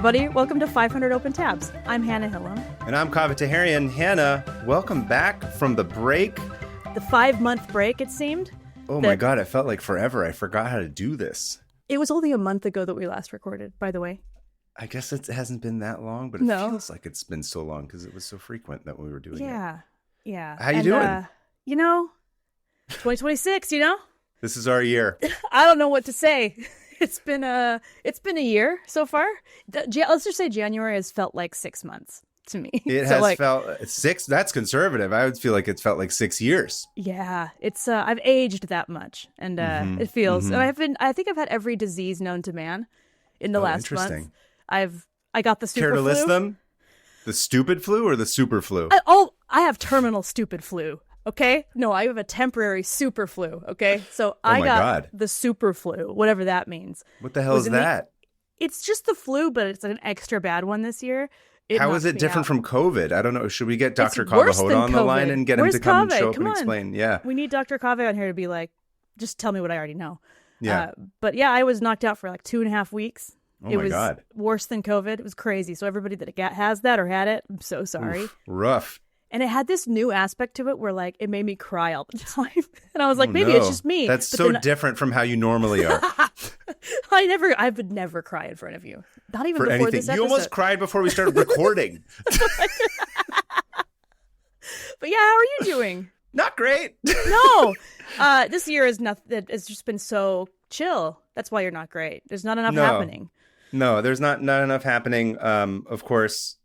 everybody. Welcome to 500 Open Tabs. I'm Hannah Hillam. And I'm Kaveh Taherian. Hannah, welcome back from the break. The 5-month break, it seemed. Oh my God, it felt like forever. I forgot how to do this. It was only a month ago that we last recorded, by the way. I guess it hasn't been that long, but it feels like it's been so long because it was so frequent that we were doing it. Yeah. How you doing? 2026, This is our year. I don't know what to say. It's been a year so far. Let's just say January has felt like 6 months to me. It has felt 6. That's conservative. I would feel like it's felt like 6 years. Yeah, it's I've aged that much, and it feels. And I think I've had every disease known to man in the last month. I got the super flu. Care to list them? The stupid flu or the super flu? I have terminal stupid flu. Okay? No, I have a temporary super flu. Okay? So I got the super flu, whatever that means. What the hell is that? It's just the flu, but it's an extra bad one this year. How is it different from COVID? I don't know. Should we get Dr. Kaveh on the line and get him to come and show up and explain? Yeah. We need Dr. Kaveh on here to be like, just tell me what I already know. Yeah. But yeah, I was knocked out for like 2.5 weeks. Oh my God. It was worse than COVID. It was crazy. So everybody that has that or had it, I'm so sorry. Oof, rough. And it had this new aspect to it where like it made me cry all the time. And I was like, maybe it's just me. That's so different from how you normally are. I would never cry in front of you. Not even for before anything. This episode. You almost cried before we started recording. But yeah, how are you doing? Not great. No. This year it's just been so chill. That's why you're not great. There's not enough happening. No, there's not enough happening. Of course,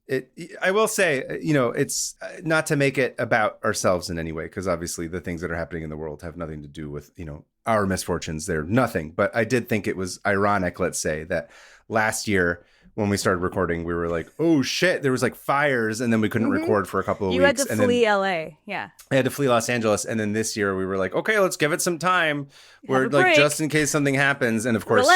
I will say, it's not to make it about ourselves in any way, because obviously the things that are happening in the world have nothing to do with, our misfortunes. They're nothing. But I did think it was ironic, let's say, that last year when we started recording, we were like, oh shit, there was like fires, and then we couldn't record for a couple of weeks. You had to flee LA. Yeah. I had to flee Los Angeles. And then this year we were like, okay, let's give it some time. We're like, just in case something happens. And of course,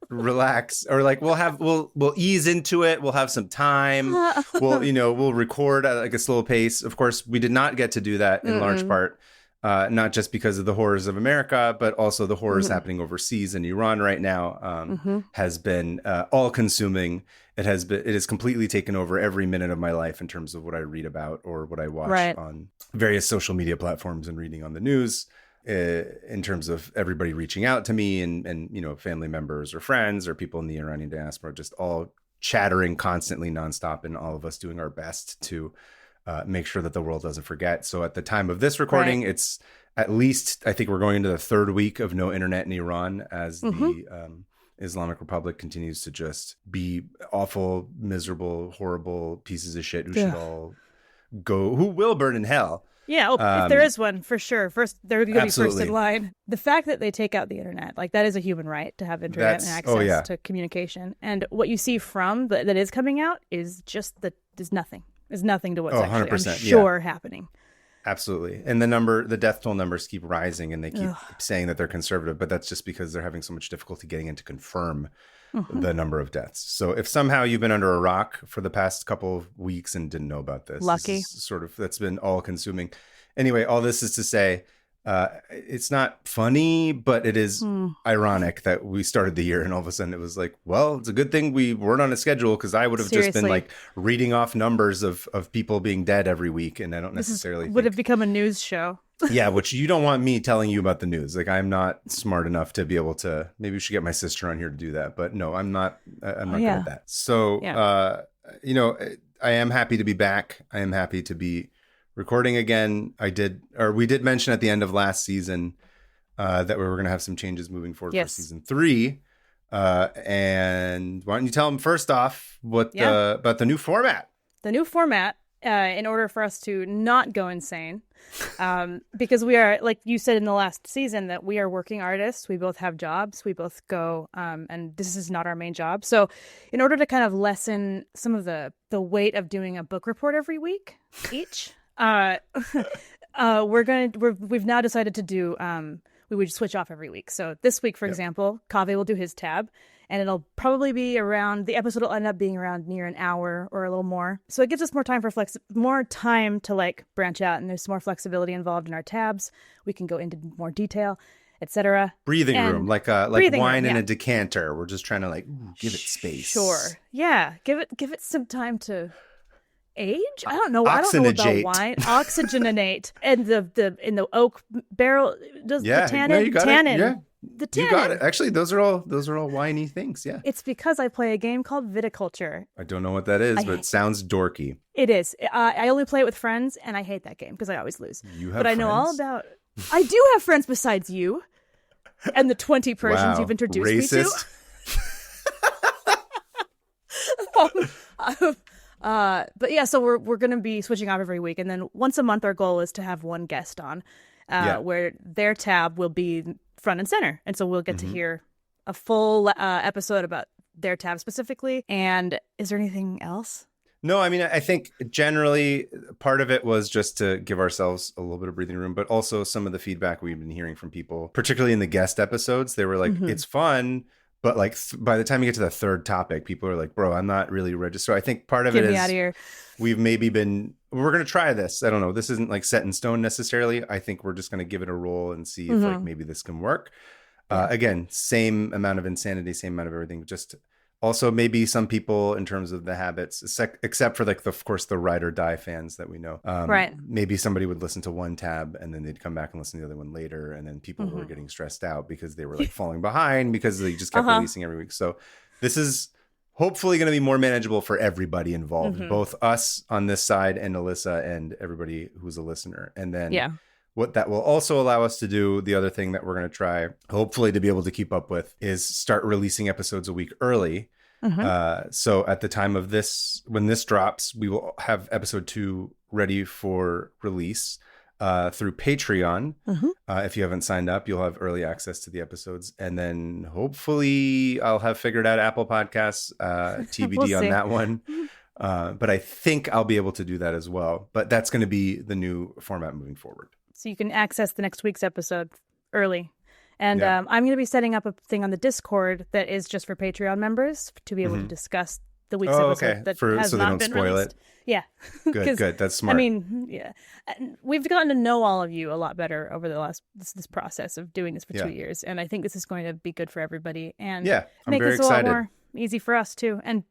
relax, or like we'll ease into it. We'll have some time. We'll record at like a slow pace. Of course, we did not get to do that in large part, not just because of the horrors of America, but also the horrors happening overseas in Iran right now. Has been all consuming. It has completely taken over every minute of my life in terms of what I read about or what I watch on various social media platforms and reading on the news. In terms of everybody reaching out to me and family members or friends or people in the Iranian diaspora, just all chattering constantly nonstop, and all of us doing our best to make sure that the world doesn't forget. So at the time of this recording, it's at least, I think we're going into the 3rd week of no internet in Iran as the Islamic Republic continues to just be awful, miserable, horrible pieces of shit who will burn in hell. Yeah, if there is one, for sure. First, they're going to be first in line. The fact that they take out the internet, like that is a human right to have internet and access to communication. And what you see from that is coming out is just is nothing. Is nothing to what's actually happening. Absolutely. And the death toll numbers keep rising, and they keep saying that they're conservative, but that's just because they're having so much difficulty getting in to confirm the number of deaths. So if somehow you've been under a rock for the past couple of weeks and didn't know about this, lucky. That's been all consuming. Anyway, all this is to say, it's not funny, but it is ironic that we started the year and all of a sudden it was like, well, it's a good thing we weren't on a schedule, because I would have just been like reading off numbers of people being dead every week. And I don't necessarily would have become a news show. Yeah, which you don't want me telling you about the news. Like, I'm not smart enough to be able to. Maybe we should get my sister on here to do that. But no, I'm not good at that. So, I am happy to be back. I am happy to be recording again. We did mention at the end of last season that we were going to have some changes moving forward for season 3. And why don't you tell them first off about the new format? The new format, in order for us to not go insane, because we are, like you said in the last season, that we are working artists. We both have jobs. We both go, and this is not our main job. So in order to kind of lessen some of the weight of doing a book report every week each, we've now decided to do, we would switch off every week. So this week, for example, Kaveh will do his tab, and it'll probably be the episode will end up being around near an hour or a little more. So it gives us more time to like branch out, and there's more flexibility involved in our tabs. We can go into more detail. etc. Breathing room, like breathing wine room, in a decanter. We're just trying to like give it space. Sure. Yeah. Give it some time to age. I don't know. I don't know about wine. Oxygenate and in the oak barrel does the tannin. Yeah. The tannin. You got it. Actually, those are all winey things. Yeah. It's because I play a game called Viticulture. I don't know what that is, but it sounds dorky. It is. I only play it with friends, and I hate that game because I always lose. But I know all about. I do have friends besides you, and the 20 Persians you've introduced me to. But yeah, so we're going to be switching off every week, and then once a month our goal is to have one guest on, where their tab will be front and center, and so we'll get to hear a full episode about their tab specifically. And is there anything else? No, I mean, I think generally part of it was just to give ourselves a little bit of breathing room, but also some of the feedback we've been hearing from people, particularly in the guest episodes. They were like, it's fun. But like by the time you get to the third topic, people are like, bro, I'm not really registered. So I think part of it is we're going to try this. I don't know. This isn't like set in stone necessarily. I think we're just going to give it a roll and see if like maybe this can work. Again, same amount of insanity, same amount of everything. Just also maybe some people in terms of the habits, except for like, of course, the ride or die fans that we know. Right. Maybe somebody would listen to one tab and then they'd come back and listen to the other one later. And then people were getting stressed out because they were like falling behind because they just kept releasing every week. So this is hopefully going to be more manageable for everybody involved, both us on this side and Alyssa and everybody who's a listener. And then what that will also allow us to do, the other thing that we're going to try, hopefully to be able to keep up with, is start releasing episodes a week early. So at the time of this, when this drops, we will have episode 2 ready for release through Patreon. If you haven't signed up, you'll have early access to the episodes. And then hopefully I'll have figured out Apple Podcasts, TBD on that one. But I think I'll be able to do that as well. But that's going to be the new format moving forward. So you can access the next week's episode early. And I'm going to be setting up a thing on the Discord that is just for Patreon members to be able to discuss the week's episode that has so not been spoil released. It. Yeah. Good. That's smart. I mean, yeah. And we've gotten to know all of you a lot better over the last this process of doing this for 2 years. And I think this is going to be good for everybody. And I'm very excited. A lot more easy for us too. And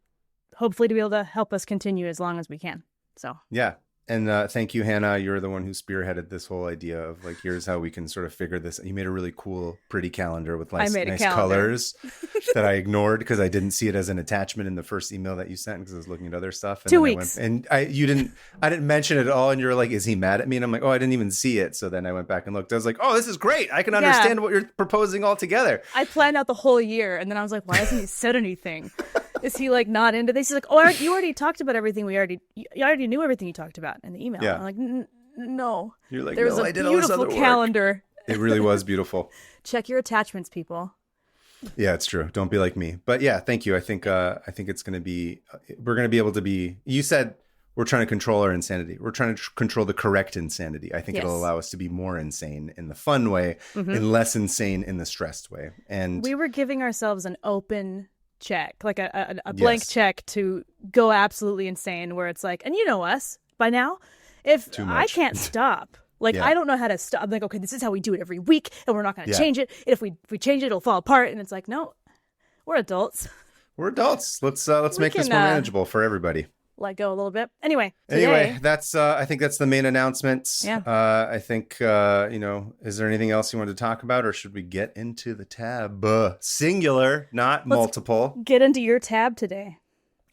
hopefully to be able to help us continue as long as we can. So yeah. And thank you, Hannah. You're the one who spearheaded this whole idea of like, here's how we can sort of figure this. You made a really cool, pretty calendar with nice colors that I ignored because I didn't see it as an attachment in the first email that you sent because I was looking at other stuff. And 2 weeks. I didn't mention it at all. And you were like, is he mad at me? And I'm like, oh, I didn't even see it. So then I went back and looked. I was like, oh, this is great. I can understand what you're proposing altogether. I planned out the whole year. And then I was like, why hasn't he said anything? Is he like not into this? He's like, oh, you already talked about everything. You already knew everything you talked about in the email. Yeah. I'm like, no. You're like, there was a beautiful calendar. It really was beautiful. Check your attachments, people. Yeah, it's true. Don't be like me. But yeah, thank you. I think it's going to be, we're going to be able to be, you said we're trying to control our insanity. We're trying to control the correct insanity. I think it'll allow us to be more insane in the fun way and less insane in the stressed way. And we were giving ourselves an open check, like a blank check to go absolutely insane, where it's like, and you know us by now, if I can't stop, like I don't know how to stop. I'm like, okay, this is how we do it every week, and we're not going to change it. And if we change it, it'll fall apart. And it's like, no, we're adults. Let's make this more manageable for everybody. Let go a little bit. Anyway, that's I think that's the main announcements. I think is there anything else you wanted to talk about, or should we get into the tab? Singular, not multiple. Get into your tab today.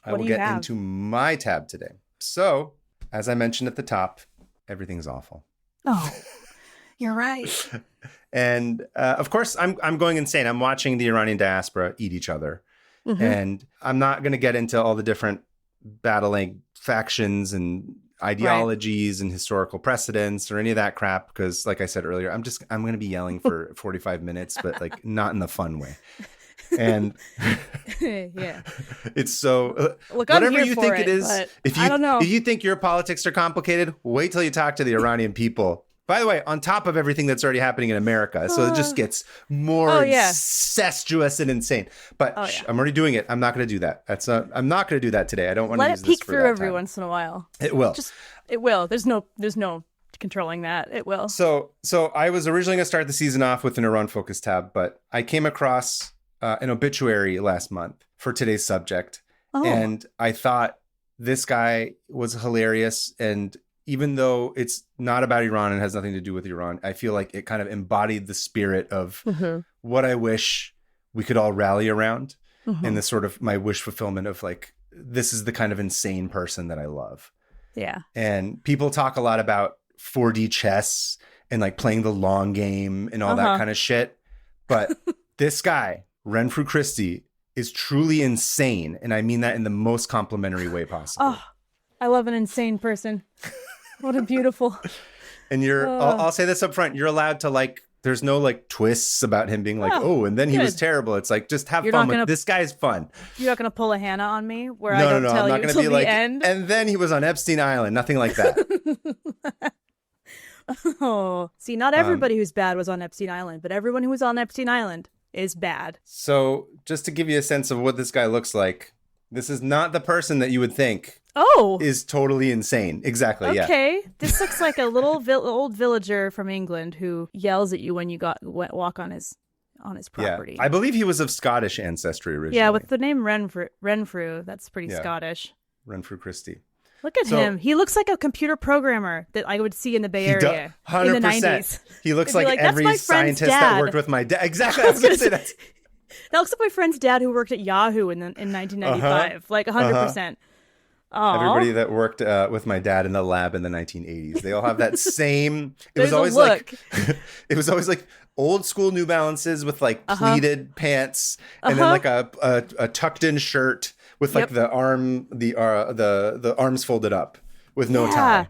I will get into my tab today. So, as I mentioned at the top, everything's awful. Oh, you're right. And of course, I'm going insane. I'm watching the Iranian diaspora eat each other, and I'm not going to get into all the different battling factions and ideologies and historical precedents or any of that crap, because like I said earlier, I'm going to be yelling for 45 minutes, but like not in the fun way. And it's so look, whatever you think it is, if you think your politics are complicated, wait till you talk to the Iranian people. By the way, on top of everything that's already happening in America. So it just gets more incestuous and insane. But I'm already doing it. I'm not going to do that. I'm not going to do that today. I don't want to use this for that time. Let it peek through every once in a while. It will. It will. There's no controlling that. It will. So I was originally going to start the season off with an Iran focus tab, but I came across an obituary last month for today's subject. Oh. And I thought this guy was hilarious. And even though it's not about Iran and has nothing to do with Iran, I feel like it kind of embodied the spirit of what I wish we could all rally around. And this sort of my wish fulfillment of like, this is the kind of insane person that I love. Yeah. And people talk a lot about 4D chess and like playing the long game and all that kind of shit. But this guy, Renfrew Christie, is truly insane. And I mean that in the most complimentary way possible. Oh, I love an insane person. What a beautiful. And I'll say this up front. You're allowed to like, there's no like twists about him being like, and then he was terrible. It's like, just have fun with this guy's fun. You're not going to pull a Hannah on me where I don't tell you until the end. And then he was on Epstein Island. Nothing like that. Oh, see, not everybody who's bad was on Epstein Island, but everyone who was on Epstein Island is bad. So just to give you a sense of what this guy looks like, this is not the person that you would think is totally insane. Exactly. Okay. Yeah. This looks like a little old villager from England who yells at you when you walk on his property. Yeah. I believe he was of Scottish ancestry originally. Yeah, with the name Renfrew, that's pretty Scottish. Renfrew Christie. Look at him. He looks like a computer programmer that I would see in the Bay Area 100%. In the 90s. He looks like every scientist that worked with my dad. Exactly. I was going to say that. That looks like my friend's dad who worked at Yahoo in 1995. Like 100%. Everybody that worked with my dad in the lab in the 1980s, they all have that same. It was always like old school New Balances with like pleated pants, and then like a tucked in shirt with like the arms folded up with no tie.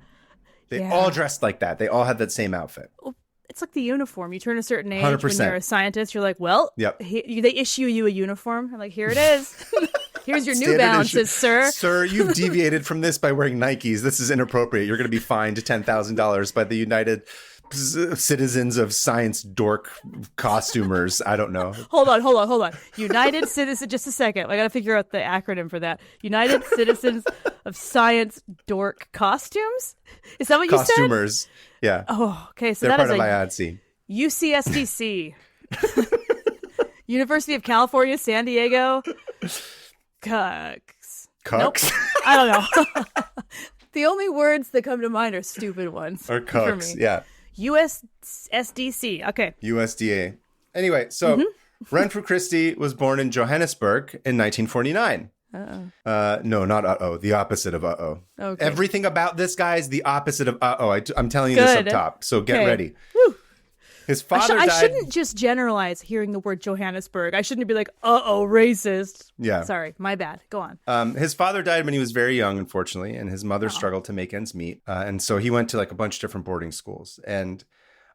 They all dressed like that. They all had that same outfit. It's like the uniform. You turn a certain age 100%. When you're a scientist. You're like, well, they issue you a uniform. I'm like, here it is. Here's your New Balances, sir. Sir, you've deviated from this by wearing Nikes. This is inappropriate. You're going to be fined $10,000 by the United Citizens of Science Dork Costumers. I don't know. Hold on. United Citizens. Just a second. I got to figure out the acronym for that. United Citizens of Science Dork Costumes? Is that what you said? Costumers. Yeah. Oh, okay. So they're that part is of IADC. UCSDC. University of California, San Diego. Cucks. Nope. I don't know. The only words that come to mind are stupid ones. Or cucks, yeah. USSDC. Okay. USDA. Anyway, so Renfrew Christie was born in Johannesburg in 1949. No, not the opposite of Okay. Everything about this guy is the opposite of I'm telling you this up top, so get ready. Woo. His father died. I shouldn't just generalize hearing the word Johannesburg. I shouldn't be like, racist. Yeah. Sorry, my bad. Go on. His father died when he was very young, unfortunately, and his mother struggled to make ends meet. And so he went to like a bunch of different boarding schools. And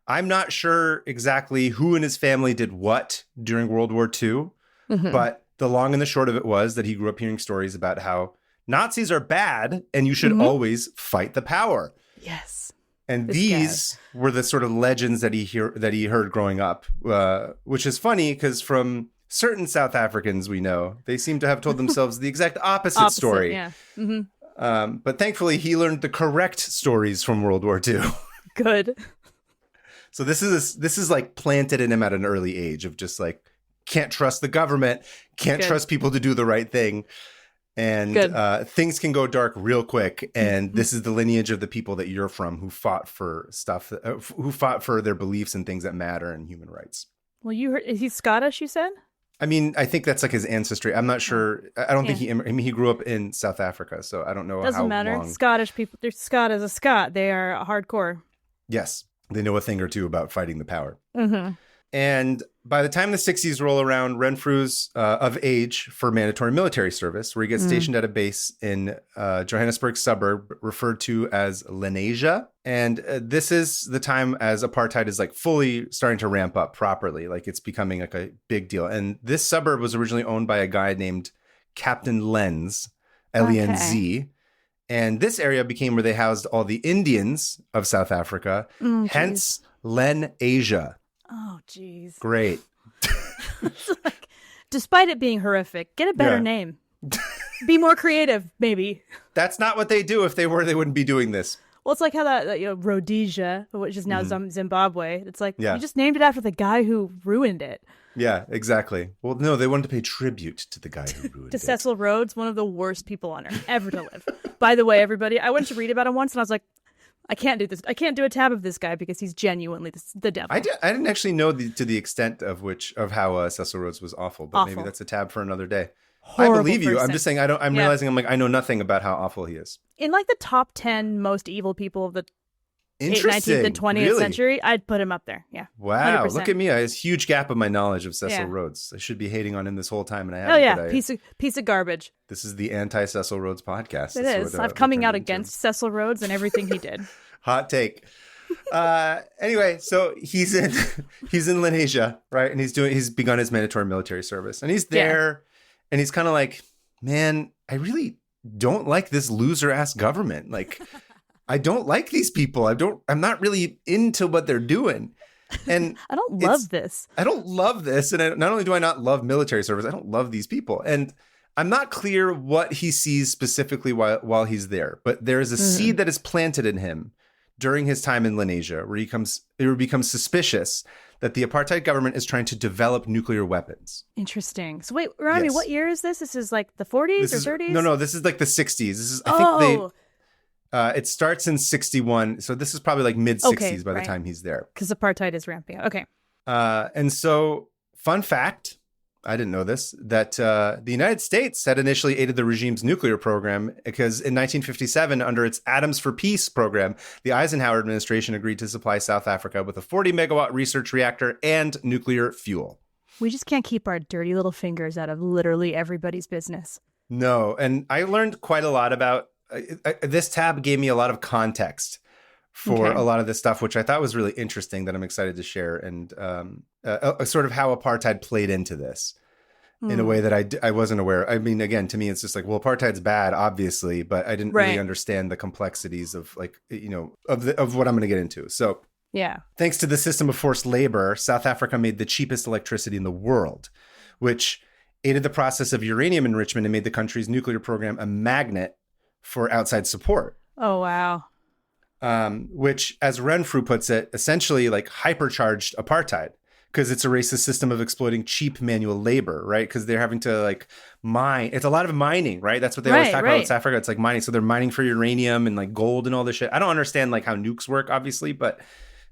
I'm not sure exactly who in his family did what during World War II, but the long and the short of it was that he grew up hearing stories about how Nazis are bad and you should always fight the power. Yes. And these were the sort of legends that he heard growing up, which is funny because from certain South Africans we know, they seem to have told themselves the exact opposite story. Yeah. But thankfully, he learned the correct stories from World War II. Good. So this is like planted in him at an early age of just like, can't trust the government, can't trust people to do the right thing. And things can go dark real quick. And this is the lineage of the people that you're from who fought for stuff, who fought for their beliefs and things that matter and human rights. Well, you heard, is he Scottish, you said? I mean, I think that's like his ancestry. I'm not sure. I don't think he grew up in South Africa, so I don't know Doesn't matter. Long. Scottish people, they're Scott as a Scot. They are hardcore. Yes. They know a thing or two about fighting the power. And by the time the 60s roll around, Renfrew's of age for mandatory military service, where he gets stationed at a base in Johannesburg suburb referred to as Lenasia. And this is the time as apartheid is like fully starting to ramp up properly. Like it's becoming like a big deal. And this suburb was originally owned by a guy named Captain Lenz, Lenz. And this area became where they housed all the Indians of South Africa, hence Lenasia. Oh, geez. Great. Like, despite it being horrific, get a better name. Be more creative, maybe. That's not what they do. If they were, they wouldn't be doing this. Well, it's like how that Rhodesia, which is now Zimbabwe. It's like you just named it after the guy who ruined it. Yeah, exactly. Well, no, they wanted to pay tribute to the guy who ruined it. To Cecil Rhodes, one of the worst people on earth ever to live. By the way, everybody, I went to read about him once, and I was like, I can't do this. I can't do a tab of this guy because he's genuinely the devil. I didn't actually know to the extent of how Cecil Rhodes was awful, but maybe that's a tab for another day. Horrible I believe you. person. I'm just saying I'm realizing I know nothing about how awful he is. In like the top 10 most evil people of the 19th and 20th century, I'd put him up there. Yeah. Wow. 100%. Look at me. I have a huge gap of my knowledge of Cecil Rhodes. I should be hating on him this whole time, and I haven't. Oh yeah, piece of garbage. This is the anti-Cecil Rhodes podcast. It is. I'm coming out against Cecil Rhodes and everything he did. Hot take. Anyway, so he's in Lenasia, right? And he's begun his mandatory military service, and he's there, and he's kind of like, man, I really don't like this loser ass government. Like, I don't like these people. I'm not really into what they're doing. And I don't love this. I don't love this. And not only do I not love military service, I don't love these people. And I'm not clear what he sees specifically while he's there, but there is a seed that is planted in him during his time in Lenasia, where he becomes suspicious that the apartheid government is trying to develop nuclear weapons. Interesting. So wait, remind me, what year is this? This is like the 40s or 30s? No, this is like the 60s. This is, I think it starts in 61. So this is probably like mid 60s by the time he's there. Because apartheid is ramping up. Okay. And so, fun fact, I didn't know this, that the United States had initially aided the regime's nuclear program because in 1957, under its Atoms for Peace program, the Eisenhower administration agreed to supply South Africa with a 40-megawatt research reactor and nuclear fuel. We just can't keep our dirty little fingers out of literally everybody's business. No, and I learned quite a lot about this tab gave me a lot of context for a lot of this stuff, which I thought was really interesting that I'm excited to share, and sort of how apartheid played into this in a way that I wasn't aware. I mean, again, to me, it's just like, well, apartheid's bad, obviously, but I didn't really understand the complexities of of what I'm going to get into. So thanks to the system of forced labor, South Africa made the cheapest electricity in the world, which aided the process of uranium enrichment and made the country's nuclear program a magnet for outside support. Oh, wow. Which, as Renfrew puts it, essentially like hypercharged apartheid, because it's a racist system of exploiting cheap manual labor, right? Because they're having to like mine. It's a lot of mining, right? That's what they always talk about in South Africa. It's like mining. So they're mining for uranium and like gold and all this shit. I don't understand like how nukes work, obviously, but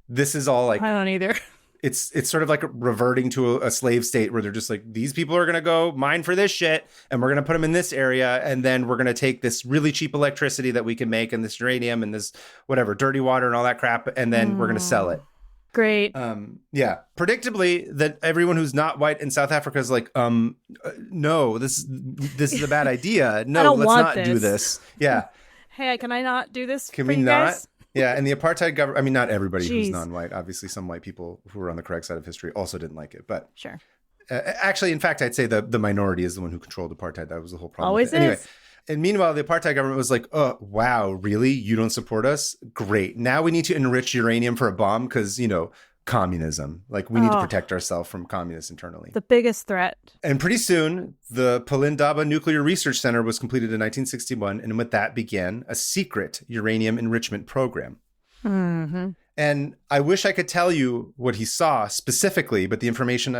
this is all like... I don't either. It's sort of like reverting to a slave state where they're just like, these people are going to go mine for this shit and we're going to put them in this area. And then we're going to take this really cheap electricity that we can make and this uranium and this whatever, dirty water and all that crap. And then we're going to sell it. Great. Predictably, that everyone who's not white in South Africa is like, no, this is a bad idea. No, let's not do this. Yeah. Hey, can I not do this? Can we not? Yeah, and the apartheid government, I mean, not everybody who's non-white. Obviously, some white people who were on the correct side of history also didn't like it. But sure. Actually, in fact, I'd say the minority is the one who controlled apartheid. That was the whole problem. Always is. Anyway, and meanwhile, the apartheid government was like, oh, wow, really? You don't support us? Great. Now we need to enrich uranium for a bomb because, communism. Like, we need to protect ourselves from communists internally. The biggest threat. And pretty soon, the Palindaba Nuclear Research Center was completed in 1961, and with that began a secret uranium enrichment program. Mm-hmm. And I wish I could tell you what he saw specifically, but the information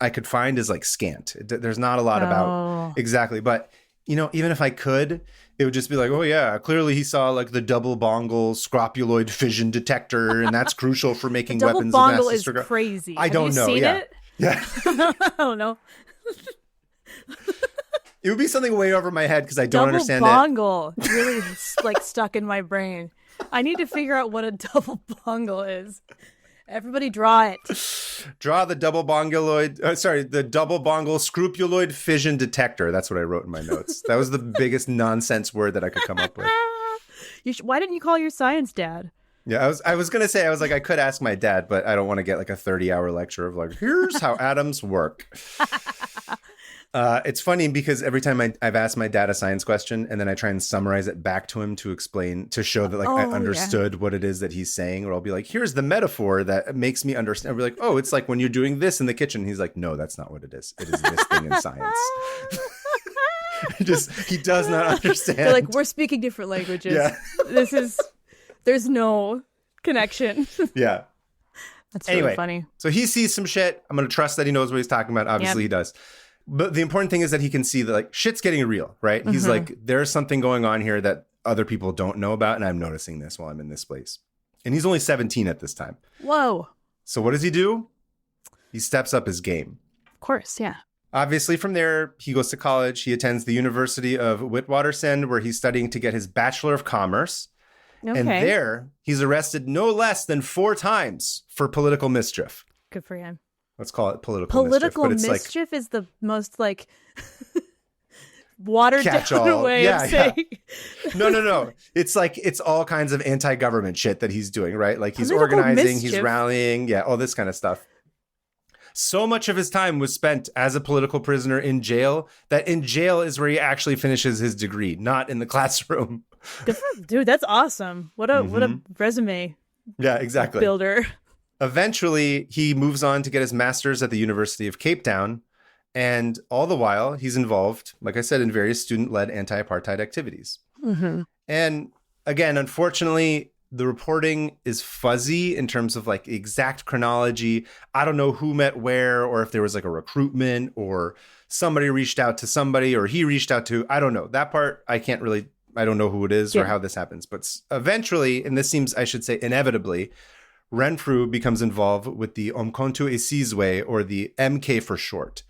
I could find is like scant. There's not a lot about exactly. But, even if I could, it would just be like, oh, yeah, clearly he saw like the double bongle scropuloid fission detector, and that's crucial for making weapons of mass destruction. Double bongle is crazy. I don't know. Seen it? Yeah. I don't know. It would be something way over my head because I don't understand Double bongle really like stuck in my brain. I need to figure out what a double bongle is. Everybody draw it. Draw the double bonguloid. The double bongle scropuloid fission detector. That's what I wrote in my notes. That was the biggest nonsense word that I could come up with. Why didn't you call your science dad? Yeah, I was going to say, I could ask my dad, but I don't want to get like a 30-hour lecture of like, here's how atoms work. It's funny because every time I've asked my dad a science question and then I try and summarize it back to him to explain, to show that like I understood what it is that he's saying, or I'll be like, here's the metaphor that makes me understand. I'll be like, oh, it's like when you're doing this in the kitchen. He's like, no, that's not what it is. It is this thing in science. He does not understand. They're like, we're speaking different languages. Yeah. There's no connection. Yeah. That's really funny. So he sees some shit. I'm going to trust that he knows what he's talking about. Obviously, he does. But the important thing is that he can see that like shit's getting real, right? He's like, there's something going on here that other people don't know about, and I'm noticing this while I'm in this place. And he's only 17 at this time. Whoa. So what does he do? He steps up his game. Of course, yeah. Obviously, from there, he goes to college. He attends the University of Witwatersrand, where he's studying to get his Bachelor of Commerce. Okay. And there, he's arrested no less than 4 times for political mischief. Good for him. Let's call it political mischief. Political mischief is the most, like, watered down way of saying. No. It's like, it's all kinds of anti-government shit that he's doing, right? Like, he's organizing, he's rallying, all this kind of stuff. So much of his time was spent as a political prisoner in jail that in jail is where he actually finishes his degree, not in the classroom. Dude, that's awesome. What a resume. Yeah, exactly. Builder. Eventually, he moves on to get his master's at the University of Cape Town. And all the while, he's involved, like I said, in various student-led anti-apartheid activities. Mm-hmm. And again, unfortunately, the reporting is fuzzy in terms of like exact chronology. I don't know who met where, or if there was like a recruitment, or somebody reached out to somebody, or he reached out to, I don't know. That part, I don't know who it is or how this happens. But eventually, and this seems, I should say, inevitably, Renfrew becomes involved with the Umkhonto Esizwe, or the MK for short.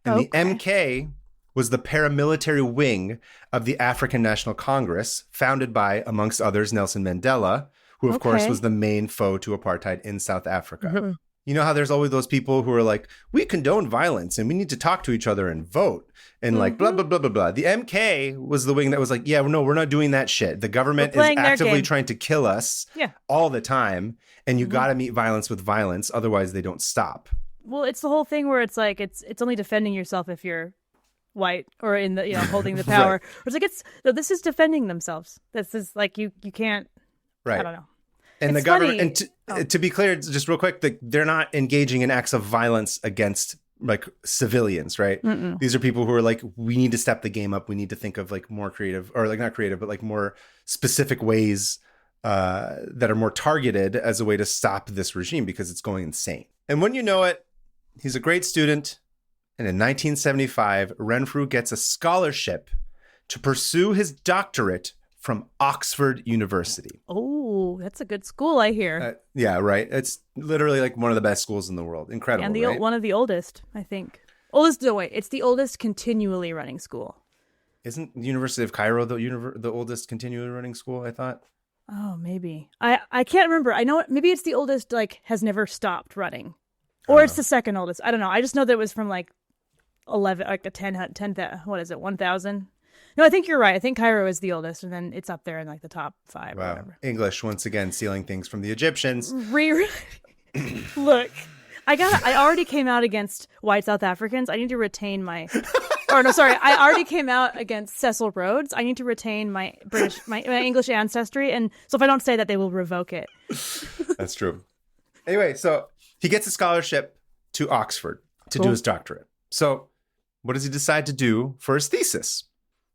And the MK was the paramilitary wing of the African National Congress, founded by, amongst others, Nelson Mandela, who, of course, was the main foe to apartheid in South Africa. Mm-hmm. You know how there's always those people who are like, we condone violence and we need to talk to each other and vote and like blah, blah, blah, blah, blah. The MK was the wing that was like, yeah, no, we're not doing that shit. The government is actively trying to kill us all the time. And you got to meet violence with violence. Otherwise, they don't stop. Well, it's the whole thing where it's like it's only defending yourself if you're white or in the holding the power. It's like this is defending themselves. This is like you can't. Right. I don't know. And it's the government, and to be clear, just real quick, they're not engaging in acts of violence against like civilians, right? Mm-mm. These are people who are like, we need to step the game up. We need to think of like more creative, or like not creative, but like more specific ways that are more targeted as a way to stop this regime because it's going insane. And when you know it, he's a great student. And in 1975, Renfrew gets a scholarship to pursue his doctorate from Oxford University. Oh, that's a good school, I hear. Yeah, right. It's literally like one of the best schools in the world. Incredible, and right? One of the oldest, I think. It's the oldest continually running school. Isn't the University of Cairo the oldest continually running school, I thought? Oh, maybe. I can't remember. I know maybe it's the oldest, like, has never stopped running. Or it's the second oldest. I don't know. I just know that it was from, like, 11, like a 10, what is it, 1,000? No, I think you're right. I think Cairo is the oldest, and then it's up there in like the top 5 or whatever. English, once again, stealing things from the Egyptians. Look, I already came out against white South Africans. I need to retain my... I already came out against Cecil Rhodes. I need to retain my my English ancestry, and so if I don't say that, they will revoke it. That's true. Anyway, so he gets a scholarship to Oxford to do his doctorate. So what does he decide to do for his thesis?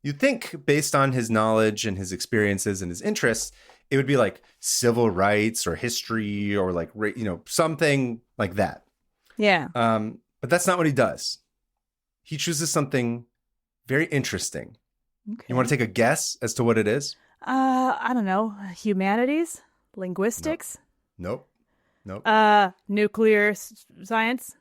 You'd think, based on his knowledge and his experiences and his interests, it would be like civil rights or history or like, something like that. Yeah. But that's not what he does. He chooses something very interesting. Okay. You want to take a guess as to what it is? I don't know. Humanities? Linguistics? Nope. Nuclear science?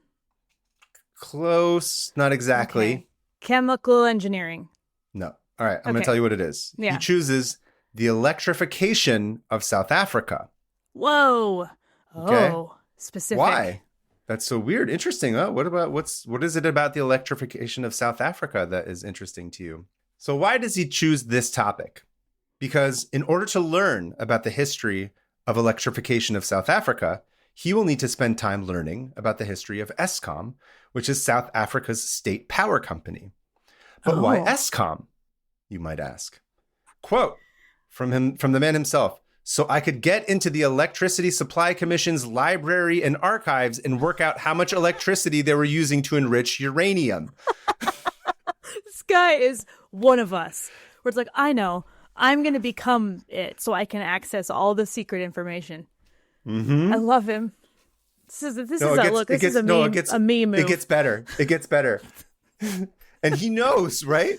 Close. Not exactly. Okay. Chemical engineering? No. All right. I'm going to tell you what it is. Yeah. He chooses the electrification of South Africa. Whoa. Oh, specific. Why? That's so weird. Interesting. What is it about the electrification of South Africa that is interesting to you? So why does he choose this topic? Because in order to learn about the history of electrification of South Africa, he will need to spend time learning about the history of Eskom, which is South Africa's state power company. But why Eskom, you might ask? Quote from the man himself. So I could get into the Electricity Supply Commission's library and archives and work out how much electricity they were using to enrich uranium. This guy is one of us. Where it's like, I know I'm going to become it so I can access all the secret information. Mm-hmm. I love him. This is a meme move. It gets better. It gets better. And he knows, right?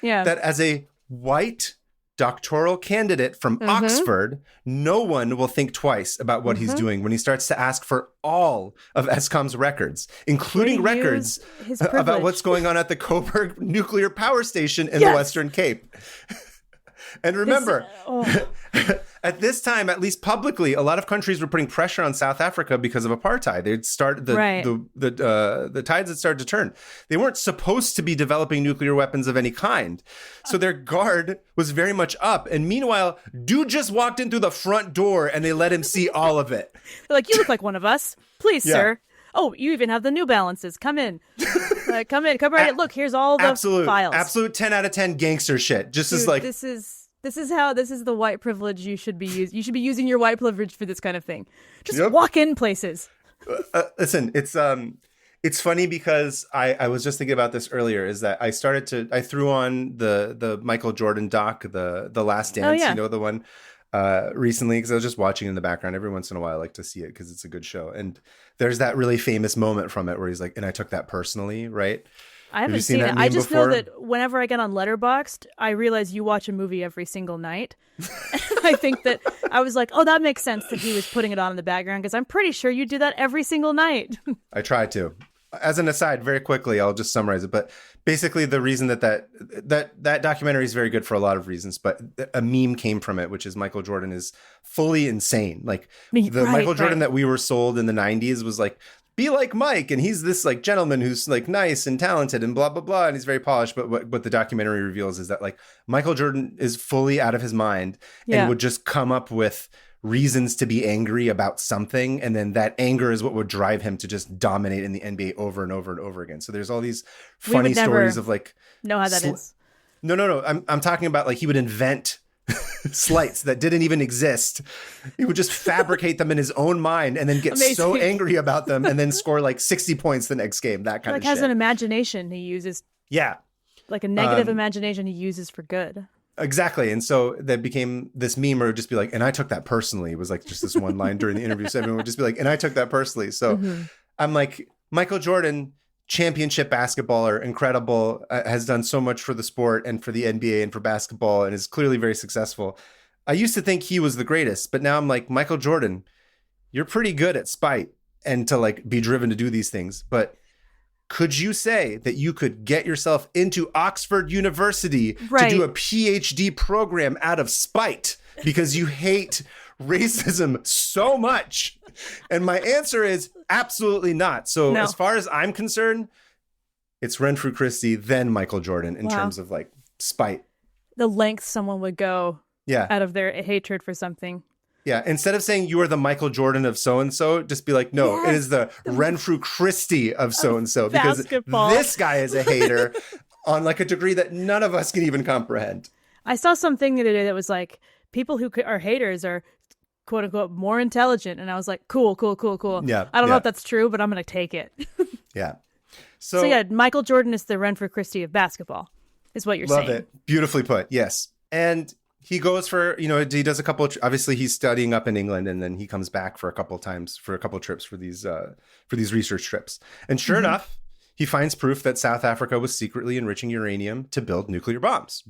Yeah. That as a white doctoral candidate from Oxford, no one will think twice about what he's doing when he starts to ask for all of ESCOM's records, including records about what's going on at the Coburg nuclear power station in the Western Cape. And remember, at this time, at least publicly, a lot of countries were putting pressure on South Africa because of apartheid. They'd started the tides had started to turn. They weren't supposed to be developing nuclear weapons of any kind, so their guard was very much up. And meanwhile, dude just walked in through the front door, and they let him see all of it. They're like, "You look like one of us, please, sir." Oh, you even have the New Balances. Come in. Come right in. Look, here's all the files. Absolute 10 out of 10 gangster shit. Just Dude, as like this is the white privilege you should be using. You should be using your white privilege for this kind of thing. Just walk in places. Listen, it's funny because I was just thinking about this earlier. Is that I threw on the Michael Jordan doc, the Last Dance. You know, the one recently, because I was just watching in the background. Every once in a while, I like to see it because it's a good show. And there's that really famous moment from it where he's like, "And I took that personally," right? I haven't seen it. I just know that whenever I get on Letterboxd, I realize you watch a movie every single night. I think that I was like, oh, that makes sense that he was putting it on in the background, because I'm pretty sure you do that every single night. I try to. As an aside, very quickly, I'll just summarize it. But basically, the reason that documentary is very good for a lot of reasons, but a meme came from it, which is Michael Jordan is fully insane. Like Michael Jordan that we were sold in the 90s was like, be like Mike, and he's this like gentleman who's like nice and talented and blah blah blah, and he's very polished. But what the documentary reveals is that like Michael Jordan is fully out of his mind and would just come up with reasons to be angry about something, and then that anger is what would drive him to just dominate in the NBA over and over and over again. So there's all these funny stories of like know how that is. No. I'm talking about like he would invent slights that didn't even exist. He would just fabricate them in his own mind and then get so angry about them and then score like 60 points the next game. That kind of shit. Like has an imagination he uses. Yeah. Like a negative imagination he uses for good. Exactly. And so that became this meme where it would just be like, and I took that personally. It was like just this one line during the interview. So everyone would just be like, and I took that personally. So I'm like, Michael Jordan, championship basketballer, incredible, has done so much for the sport and for the NBA and for basketball, and is clearly very successful. I used to think he was the greatest, but now I'm like, Michael Jordan, you're pretty good at spite and to like be driven to do these things. But could you say that you could get yourself into Oxford University to do a PhD program out of spite because you hate racism so much? And my answer is absolutely not. So as far as I'm concerned, it's Renfrew Christie, then Michael Jordan in terms of like spite. The length someone would go out of their hatred for something. Yeah. Instead of saying you are the Michael Jordan of so-and-so, just be like, no, it is the Renfrew Christie of so-and-so, because this guy is a hater on like a degree that none of us can even comprehend. I saw something the other day that was like, people who are haters are quote unquote more intelligent. And I was like, cool. Yeah. I don't know if that's true, but I'm going to take it. Yeah. So yeah, Michael Jordan is the Renfrew Christie of basketball, is what you're saying. Love it. Beautifully put. Yes. And he goes for, he does a couple, obviously he's studying up in England, and then he comes back for a couple times, for a couple trips for these research trips. And sure enough, he finds proof that South Africa was secretly enriching uranium to build nuclear bombs.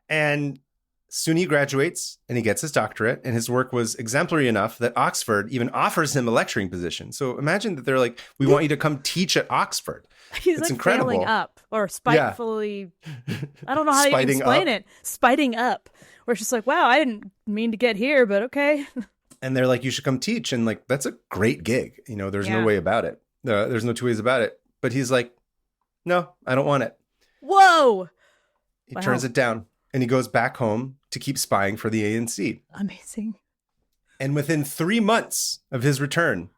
And soon he graduates and he gets his doctorate, and his work was exemplary enough that Oxford even offers him a lecturing position. So imagine that they're like, we want you to come teach at Oxford. He's it's like incredible. Failing up or spitefully. I don't know how to even explain it. Spiting up. Where it's just like, wow, I didn't mean to get here, but okay. And they're like, you should come teach. And like, that's a great gig. There's no way about it. There's no two ways about it. But he's like, no, I don't want it. Whoa. He turns it down, and he goes back home to keep spying for the ANC. Amazing. And within 3 months of his return,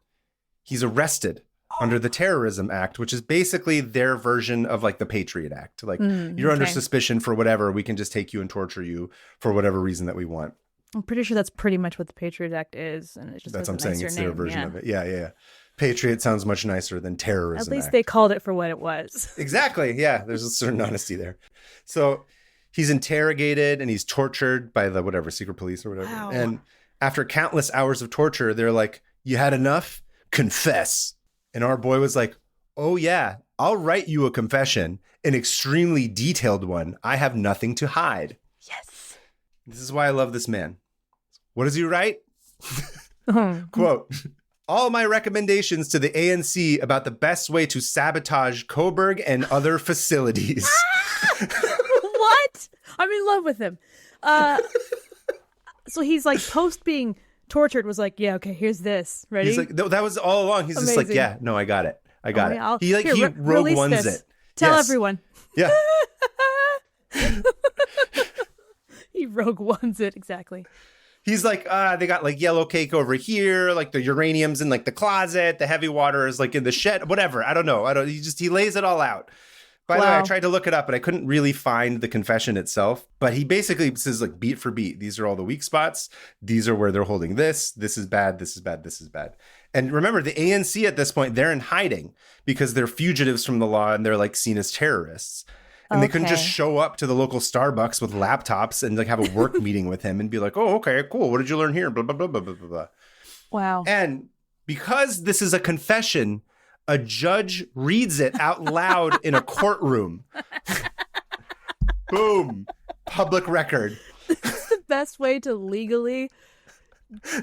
he's arrested under the Terrorism Act, which is basically their version of like the Patriot Act. Like you're under suspicion for whatever, we can just take you and torture you for whatever reason that we want. I'm pretty sure that's pretty much what the Patriot Act is. And it just that's what I'm saying. It's their version of it. Yeah. Patriot sounds much nicer than Terrorism At least Act. They called it for what it was. Exactly. Yeah. There's a certain honesty there. So He's interrogated and he's tortured by the whatever, secret police or whatever. Wow. And after countless hours of torture, they're like, you had enough? Confess. And our boy was like, oh yeah, I'll write you a confession, an extremely detailed one. I have nothing to hide. Yes. This is why I love this man. What does he write? Quote, all my recommendations to the ANC about the best way to sabotage Coburg and other facilities. What? I'm in love with him. So he's like, post being tortured was like, yeah, okay, here's this. Ready? He's like, that was all along. He's just like, yeah, no, I got it. I got it. He Rogue One's it. Tell everyone. Yeah. He Rogue One's it, exactly. He's like, they got like yellow cake over here, like the uranium's in like the closet, the heavy water is like in the shed, whatever. I don't know. He lays it all out. By the way, I tried to look it up, but I couldn't really find the confession itself. But he basically says like beat for beat, these are all the weak spots. These are where they're holding this. This is bad. This is bad. This is bad. And remember, the ANC at this point, they're in hiding because they're fugitives from the law and they're like seen as terrorists. And they couldn't just show up to the local Starbucks with laptops and like have a work meeting with him and be like, oh, okay, cool. What did you learn here? Blah, blah, blah, blah, blah, blah. Wow. And because this is a confession, a judge reads it out loud in a courtroom. Boom. Public record. It's the best way to legally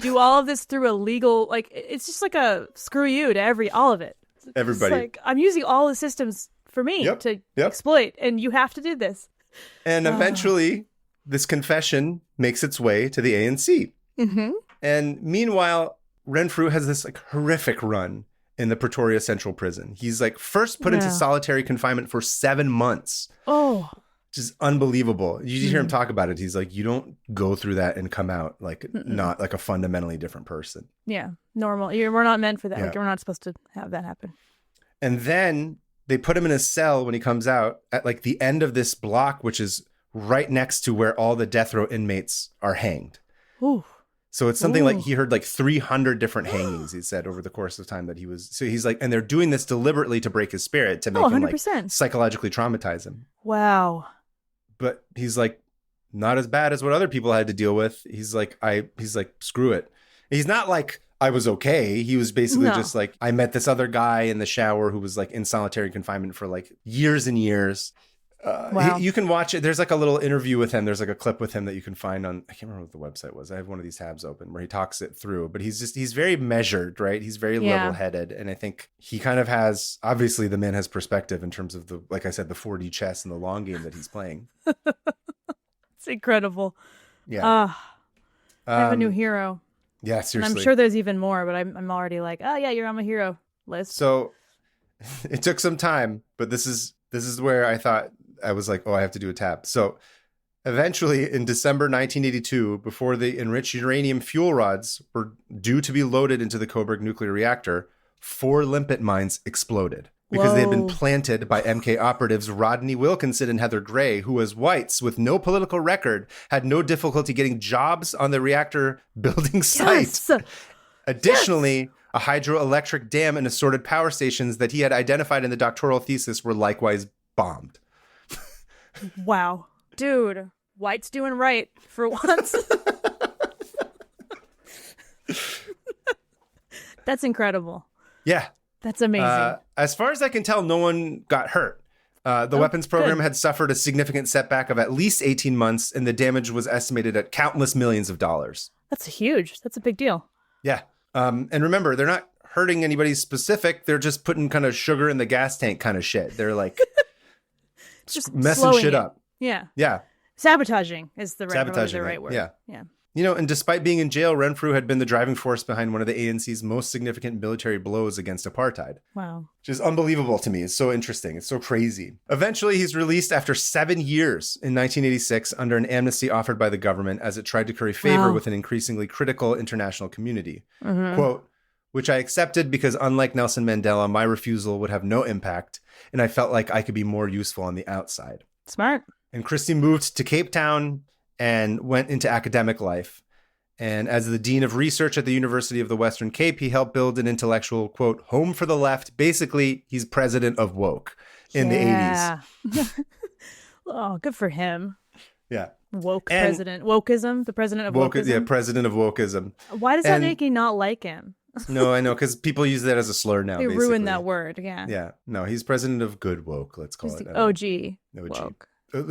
do all of this through a legal, like, it's just like a screw you to all of it. Everybody. It's like, I'm using all the systems for me to exploit, and you have to do this. And eventually, this confession makes its way to the ANC. Mm-hmm. And meanwhile, Renfrew has this like horrific run in the Pretoria Central Prison. He's like first put into solitary confinement for 7 months. Oh. Which is unbelievable. You hear him talk about it. He's like, you don't go through that and come out like not like a fundamentally different person. Yeah. Normal. We're not meant for that. Yeah. Like, we're not supposed to have that happen. And then they put him in a cell when he comes out at like the end of this block, which is right next to where all the death row inmates are hanged. Ooh. So it's something like he heard like 300 different hangings, he said, over the course of time that he was. So he's like, and they're doing this deliberately to break his spirit, to make him like psychologically traumatize him. Wow. But he's like, not as bad as what other people had to deal with. He's like, screw it. He's not like, I was okay. He was basically just like, I met this other guy in the shower who was like in solitary confinement for like years and years. Wow. You can watch it. There's like a little interview with him. There's like a clip with him that you can find on, I can't remember what the website was. I have one of these tabs open where he talks it through, but he's very measured, right? He's very level-headed. And I think he kind of has, obviously the man has perspective in terms of the, like I said, the 4D chess and the long game that he's playing. It's incredible. Yeah. I have a new hero. Yeah, seriously. And I'm sure there's even more, but I'm already like, oh yeah, you're on my hero list. So it took some time, but this is where I thought, I was like, oh, I have to do a tab. So eventually in December 1982, before the enriched uranium fuel rods were due to be loaded into the Coburg nuclear reactor, 4 limpet mines exploded because they had been planted by MK operatives Rodney Wilkinson and Heather Gray, who as whites with no political record had no difficulty getting jobs on the reactor building site. Yes. Additionally, a hydroelectric dam and assorted power stations that he had identified in the doctoral thesis were likewise bombed. Wow. Dude, white's doing right for once. That's incredible. Yeah. That's amazing. As far as I can tell, no one got hurt. The weapons program had suffered a significant setback of at least 18 months, and the damage was estimated at countless millions of dollars. That's huge. That's a big deal. Yeah. And remember, they're not hurting anybody specific. They're just putting kind of sugar in the gas tank kind of shit. They're like just messing shit up. Yeah. Yeah. Sabotaging is the right word. Yeah. Yeah. You know, and despite being in jail, Renfrew had been the driving force behind one of the ANC's most significant military blows against apartheid. Wow. Which is unbelievable to me. It's so interesting. It's so crazy. Eventually, he's released after 7 years in 1986 under an amnesty offered by the government as it tried to curry favor with an increasingly critical international community. Mm-hmm. Quote, which I accepted because unlike Nelson Mandela, my refusal would have no impact, and I felt like I could be more useful on the outside. Smart. And Christie moved to Cape Town and went into academic life. And as the Dean of Research at the University of the Western Cape, he helped build an intellectual, quote, home for the left. Basically, he's president of woke in the 80s. Oh, good for him. Yeah. President. Wokeism. The president of wokeism. Yeah, president of wokeism. Why does that make me not like him? No, I know, because people use that as a slur now. They ruined that word, yeah. Yeah. No, he's president of good woke, let's call it. OG. Woke.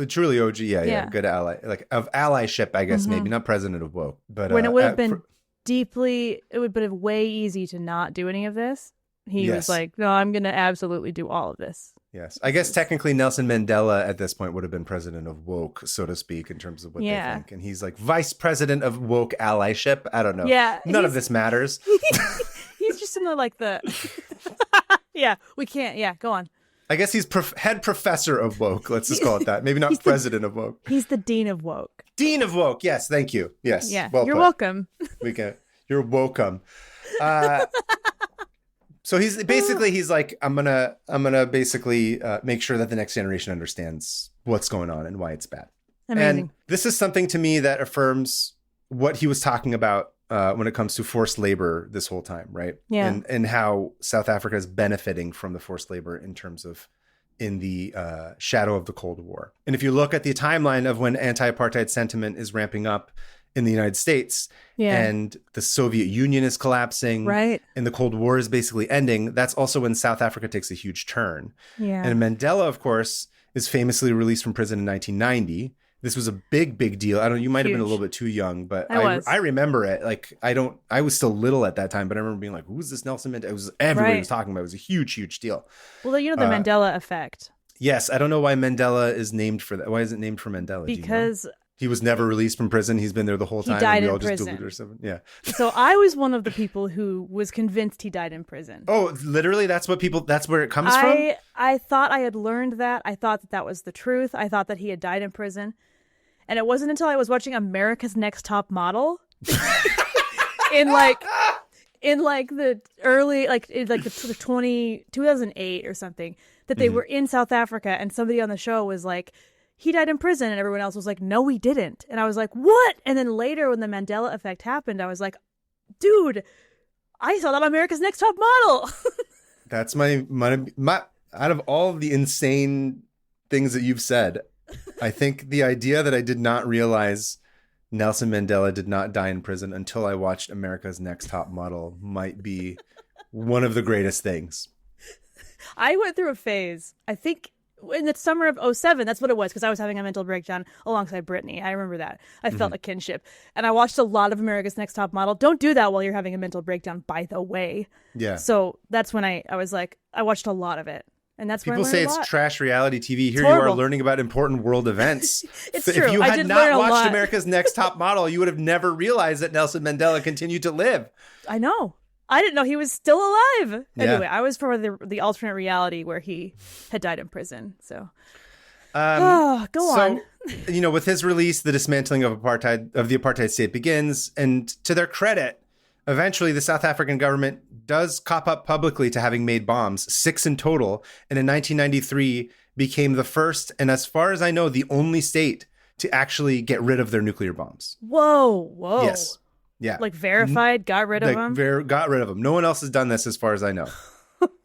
Truly OG, yeah. Good ally. Like, of allyship, I guess, maybe. Not president of woke. But when it would have been it would have been way easy to not do any of this. He was like, no, I'm going to absolutely do all of this. Yes. I guess technically Nelson Mandela at this point would have been president of woke, so to speak, in terms of what they think. And he's like vice president of woke allyship. I don't know. Yeah. None of this matters. He's just in the yeah, we can't. Yeah, go on. I guess he's head professor of woke. Let's just call it that. Maybe not president of woke. He's the dean of woke. Dean of woke. Yes. Thank you. Yes. Yeah. You're welcome. You're welcome. So he's like, I'm gonna basically make sure that the next generation understands what's going on and why it's bad. Amazing. And this is something to me that affirms what he was talking about when it comes to forced labor this whole time, right? Yeah. And how South Africa is benefiting from the forced labor in terms of in the shadow of the Cold War. And if you look at the timeline of when anti-apartheid sentiment is ramping up in the United States, and the Soviet Union is collapsing, right, and the Cold War is basically ending, that's also when South Africa takes a huge turn. Yeah. And Mandela, of course, is famously released from prison in 1990. This was a big deal. I don't. You might have been a little bit too young, but I remember it. Like, I was still little at that time, but I remember being like, "Who's this Nelson Mandela?" It was everybody was talking about. It was a huge deal. Well, the Mandela effect. Yes, I don't know why Mandela is named for that. Why is it named for Mandela? Because he was never released from prison. He's been there the whole time. He died and we in prison. Just or something. Yeah. So I was one of the people who was convinced he died in prison. Oh, literally? That's where it comes from? I thought I had learned that. I thought that was the truth. I thought that he had died in prison. And it wasn't until I was watching America's Next Top Model in the early, the 2008 or something, that they were in South Africa, and somebody on the show was like, he died in prison, and everyone else was like, no, he didn't. And I was like, what? And then later when the Mandela effect happened, I was like, dude, I saw that on America's Next Top Model. That's my out of all of the insane things that you've said, I think the idea that I did not realize Nelson Mandela did not die in prison until I watched America's Next Top Model might be one of the greatest things. I went through a phase, I think in the summer of 2007, that's what it was, because I was having a mental breakdown alongside Brittany. I remember that. I felt a kinship. And I watched a lot of America's Next Top Model. Don't do that while you're having a mental breakdown, by the way. Yeah. So that's when I was like, I watched a lot of it. And that's people say it's trash reality TV. Here you horrible. are learning about important world events. It's true. If you had not watched lot. America's Next Top Model, you would have never realized that Nelson Mandela continued to live. I know. I didn't know he was still alive. Yeah. Anyway, I was for the alternate reality where he had died in prison. So, go on. With his release, the dismantling of the apartheid state begins, and to their credit, eventually the South African government does cop up publicly to having made bombs, 6 in total, and in 1993 became the first, and as far as I know, the only state to actually get rid of their nuclear bombs. Whoa. Yes. Yeah. Like verified, got rid of them? Got rid of them. No one else has done this as far as I know.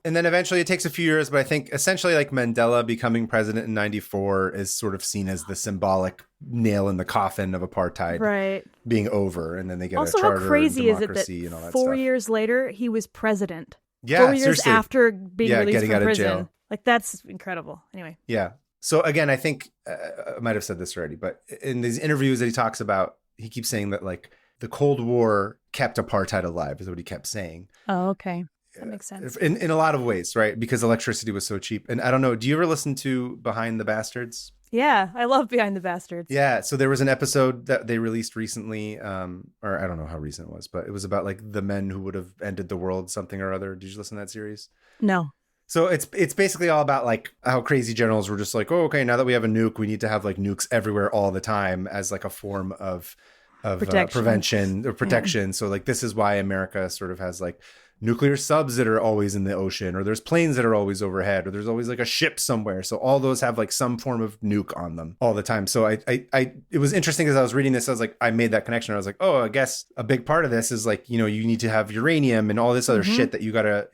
And then eventually it takes a few years, but I think essentially like Mandela becoming president in 94 is sort of seen as the symbolic nail in the coffin of apartheid being over. And then they get also, a charter how crazy and is it democracy and all that 4 stuff. years later, he was president. Yeah, 4 years seriously. after being released from prison. Jail. Like, that's incredible. Anyway. Yeah. So again, I think I might have said this already, but in these interviews that he talks about, he keeps saying that like the Cold War kept apartheid alive is what he kept saying. Oh, okay. That makes sense. In a lot of ways, right? Because electricity was so cheap. And I don't know, do you ever listen to Behind the Bastards? Yeah, I love Behind the Bastards. Yeah, so there was an episode that they released recently, or I don't know how recent it was, but it was about like the men who would have ended the world, something or other. Did you listen to that series? No. So it's basically all about like how crazy generals were just like, oh, okay, now that we have a nuke, we need to have like nukes everywhere all the time as like a form of prevention or protection. Yeah. So like this is why America sort of has like nuclear subs that are always in the ocean, or there's planes that are always overhead, or there's always like a ship somewhere. So all those have like some form of nuke on them all the time. So it was interesting as I was reading this, I was like, I made that connection. I was like, oh, I guess a big part of this is like, you need to have uranium and all this other shit that you gotta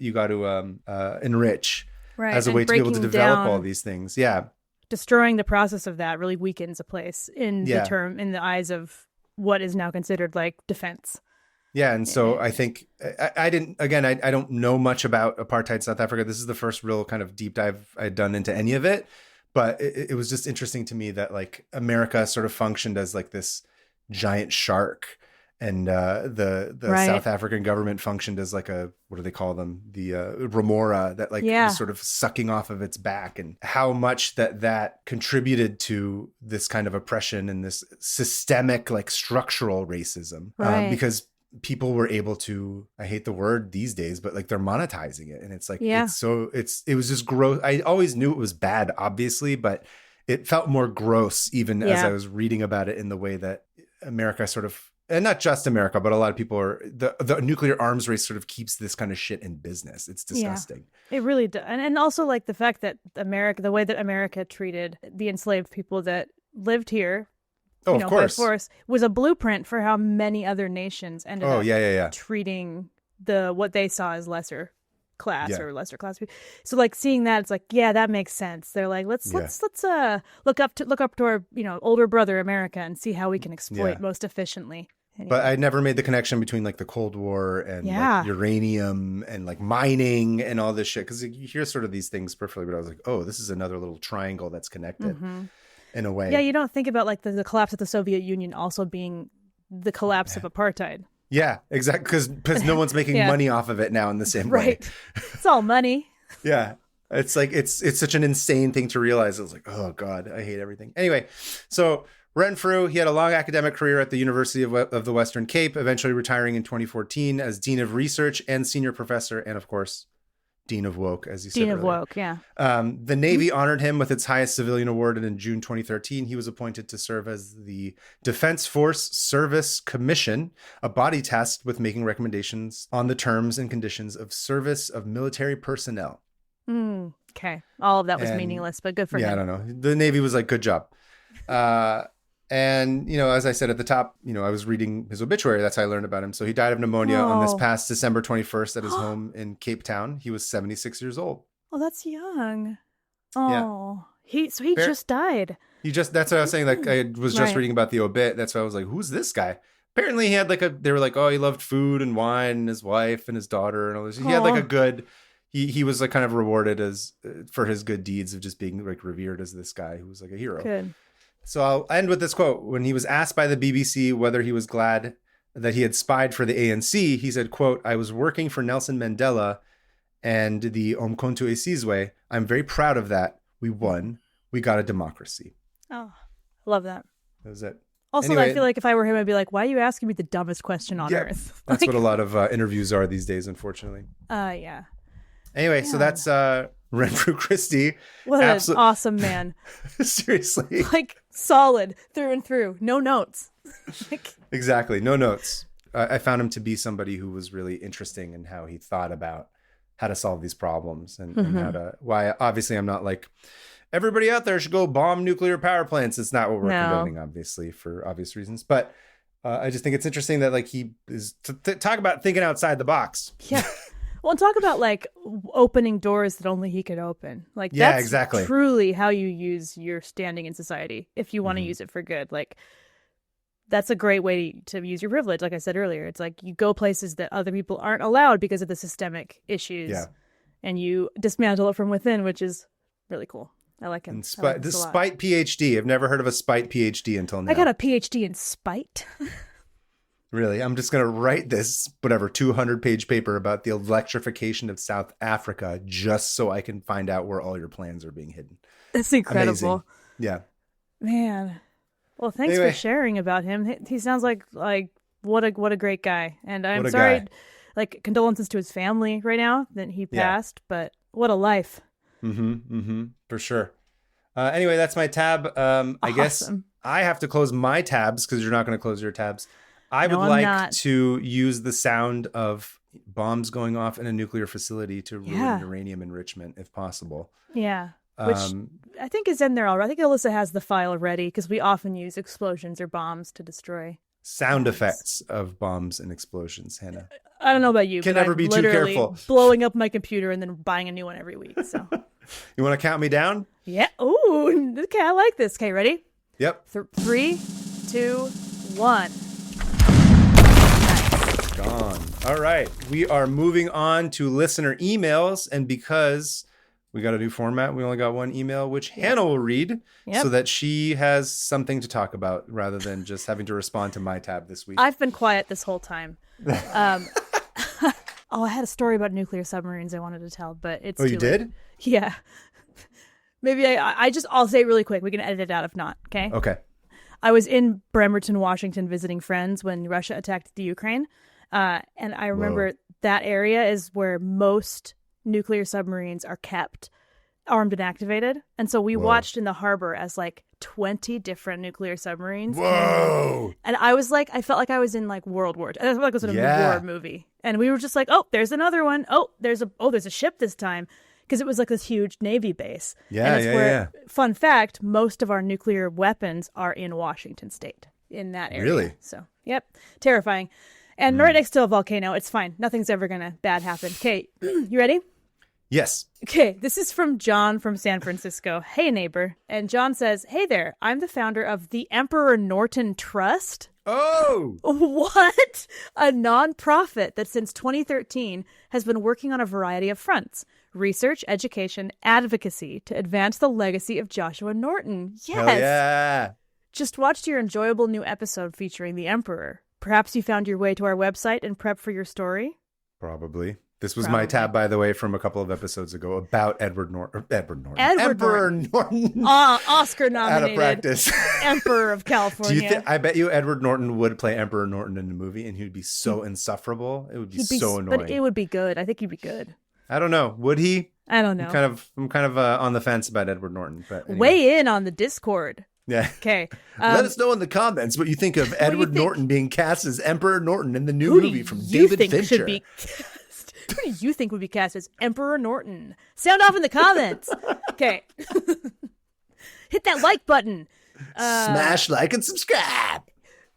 enrich as a way to be able to develop all these things. Yeah. destroying the process of that really weakens a place in the eyes of what is now considered like defense. Yeah, and so I think I don't know much about apartheid South Africa. This is the first real kind of deep dive I'd done into any of it, but it was just interesting to me that like America sort of functioned as like this giant shark, and the South African government functioned as like a, what do they call them? The remora that like was sort of sucking off of its back, and how much that contributed to this kind of oppression and this systemic like structural racism, because people were able to, I hate the word these days, but like they're monetizing it. And it's like, it was just gross. I always knew it was bad, obviously, but it felt more gross even as I was reading about it, in the way that America sort of, and not just America, but a lot of people are, the nuclear arms race sort of keeps this kind of shit in business. It's disgusting. Yeah, it really does. And also like the fact that the way that America treated the enslaved people that lived here, of course, by force, was a blueprint for how many other nations ended up treating what they saw as lesser class or lesser class people. So like seeing that, it's like, that makes sense. They're like, let's look up to our older brother America and see how we can exploit most efficiently. Anyway. But I never made the connection between like the Cold War and like uranium and like mining and all this shit, because you hear sort of these things peripherally, but I was like, oh, this is another little triangle that's connected. In a way. Yeah, you don't think about like the collapse of the Soviet Union also being the collapse of apartheid. Yeah, exactly. Because no one's making money off of it now in the same way. It's all money. Yeah. It's like, it's such an insane thing to realize. It was like, oh God, I hate everything. Anyway, so Renfrew, he had a long academic career at the University of the Western Cape, eventually retiring in 2014 as Dean of Research and Senior Professor, and of course, Dean of Woke, as you said. Dean of Woke, yeah. The Navy honored him with its highest civilian award, and in June 2013, he was appointed to serve as the Defense Force Service Commission, a body tasked with making recommendations on the terms and conditions of service of military personnel. Okay. All of that was meaningless, but good for him. Yeah, I don't know. The Navy was like, good job. And, as I said at the top, I was reading his obituary. That's how I learned about him. So he died of pneumonia on this past December 21st at his home in Cape Town. He was 76 years old. Oh, that's young. Oh, he just died. That's what I was saying. Like, I was just reading about the obit. That's why I was like, who's this guy? Apparently he had they were like, oh, he loved food and wine and his wife and his daughter and all this. He had like a good, he was like kind of rewarded for his good deeds of just being like revered as this guy who was like a hero. Good. So I'll end with this quote. When he was asked by the BBC whether he was glad that he had spied for the ANC, he said, quote, "I was working for Nelson Mandela and the Umkhonto Esizwe. I'm very proud of that. We won. We got a democracy." Oh, love that. That was it. Also, anyway, I feel like if I were him, I'd be like, why are you asking me the dumbest question on earth? That's what a lot of interviews are these days, unfortunately. Yeah. Anyway, so that's Renfrew Christie. What an awesome man. Seriously. Like, solid through and through. No notes. Exactly. No notes. I found him to be somebody who was really interesting in how he thought about how to solve these problems and how why obviously I'm not like, everybody out there should go bomb nuclear power plants. It's not what we're condoning, obviously, for obvious reasons. But I just think it's interesting that like he is talk about thinking outside the box. Yeah. Well, talk about like opening doors that only he could open. Like, that's exactly. Truly how you use your standing in society if you want to use it for good. Like, that's a great way to use your privilege. Like I said earlier, it's like you go places that other people aren't allowed because of the systemic issues, and you dismantle it from within, which is really cool. I like him. The spite PhD. I've never heard of a spite PhD until now. I got a PhD in spite. Really? I'm just going to write this, 200-page paper about the electrification of South Africa just so I can find out where all your plans are being hidden. That's incredible. Amazing. Yeah. Man. Well, thanks for sharing about him. He sounds like what a great guy. And I'm sorry, like, condolences to his family right now that he passed, but what a life. For sure. Anyway, that's my tab. I guess I have to close my tabs because you're not going to close your tabs. I would like to use the sound of bombs going off in a nuclear facility to ruin uranium enrichment, if possible. Yeah, which I think is in there already. I think Alyssa has the file ready because we often use explosions or bombs to destroy. Sound effects of bombs and explosions, Hannah. I don't know about you. Can never be too careful. Blowing up my computer and then buying a new one every week. So You want to count me down? Yeah. Ooh, okay, I like this. Okay, ready? Yep. 3, 2, 1. Gone. All right. We are moving on to listener emails. And because we got a new format, we only got one email, which Hannah will read so that she has something to talk about rather than just having to respond to my tab this week. I've been quiet this whole time. I had a story about nuclear submarines I wanted to tell, but it's too you late. Did? Yeah. Maybe I'll say it really quick. We can edit it out if not. Okay. Okay. I was in Bremerton, Washington, visiting friends when Russia attacked the Ukraine. And I remember that area is where most nuclear submarines are kept, armed and activated. And so we watched in the harbor as like 20 different nuclear submarines. Whoa. And I was like, I felt like I was in like World War. I felt like I was in a war movie. And we were just like, oh, there's another one. Oh, there's a ship this time. Because it was like this huge Navy base. Yeah. Fun fact, most of our nuclear weapons are in Washington State, in that area. Really? So, yep. Terrifying. And right next to a volcano. It's fine. Nothing's ever going to bad happen. Okay, you ready? Yes. Okay, this is from John from San Francisco. Hey, neighbor. And John says, hey there, I'm the founder of the Emperor Norton Trust. Oh! What? A nonprofit that since 2013 has been working on a variety of fronts. Research, education, advocacy to advance the legacy of Joshua Norton. Yes. Hell yeah. Just watched your enjoyable new episode featuring the Emperor. Perhaps you found your way to our website and prepped for your story? Probably. This was my tab, by the way, from a couple of episodes ago about Emperor Norton. Oscar nominated. Out of practice. Emperor of California. I bet you Edward Norton would play Emperor Norton in the movie and he would be so insufferable. It would be so annoying. But it would be good. I think he'd be good. I don't know. Would he? I don't know. I'm kind of on the fence about Edward Norton. But anyway. Weigh in on the Discord. Yeah. Okay. Let us know in the comments what you think of Edward Norton being cast as Emperor Norton in the new movie from David Fincher. Who do you think would be cast as Emperor Norton? Sound off in the comments. Okay. Hit that like button. Smash like and subscribe.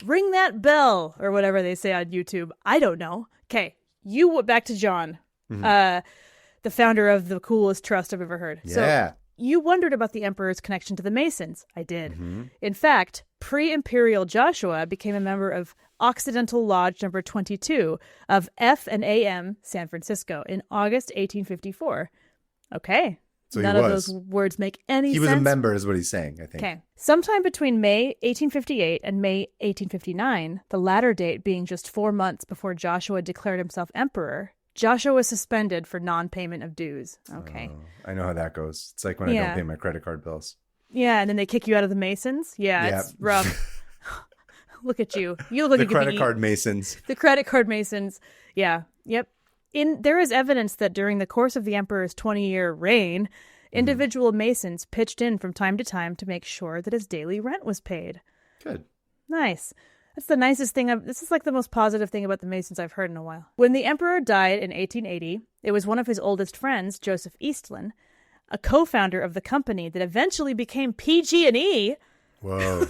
Ring that bell or whatever they say on YouTube. I don't know. Okay. Back to John. The founder of the coolest trust I've ever heard. Yeah. So you wondered about the Emperor's connection to the Masons. I did. In fact, pre-Imperial Joshua became a member of Occidental Lodge number 22 of F and AM San Francisco in August 1854. Okay. So None of those words make any sense. He was a member is what he's saying, I think. Okay. Sometime between May 1858 and May 1859, the latter date being just 4 months before Joshua declared himself emperor, Joshua was suspended for non-payment of dues. Okay. I know how that goes. It's like when I don't pay my credit card bills. Yeah, and then they kick you out of the Masons. Yeah. It's rough. Look at you. You look like the credit card Masons. The credit card Masons. Yeah. Yep. There is evidence that during the course of the emperor's 20-year reign, individual Masons pitched in from time to time to make sure that his daily rent was paid. Good. Nice. That's the nicest thing. This is like the most positive thing about the Masons I've heard in a while. When the emperor died in 1880, it was one of his oldest friends, Joseph Eastland, a co-founder of the company that eventually became PG&E. Whoa.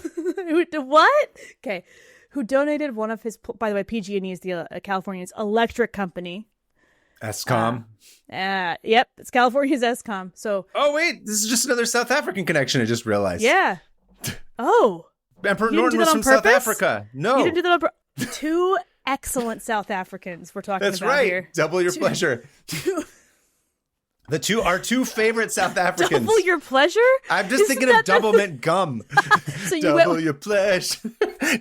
What? Okay. Who donated one of his... By the way, PG&E is the California's electric company. ESCOM. Yep. It's California's ESCOM. So... Oh, wait. This is just another South African connection I just realized. Yeah. Oh. Emperor Norton was from South Africa. No. You didn't do that on purpose. Two excellent South Africans we're talking about here. That's right. Double your pleasure. Our two favorite South Africans. Double your pleasure? I'm just thinking of double mint gum. So double your pleasure,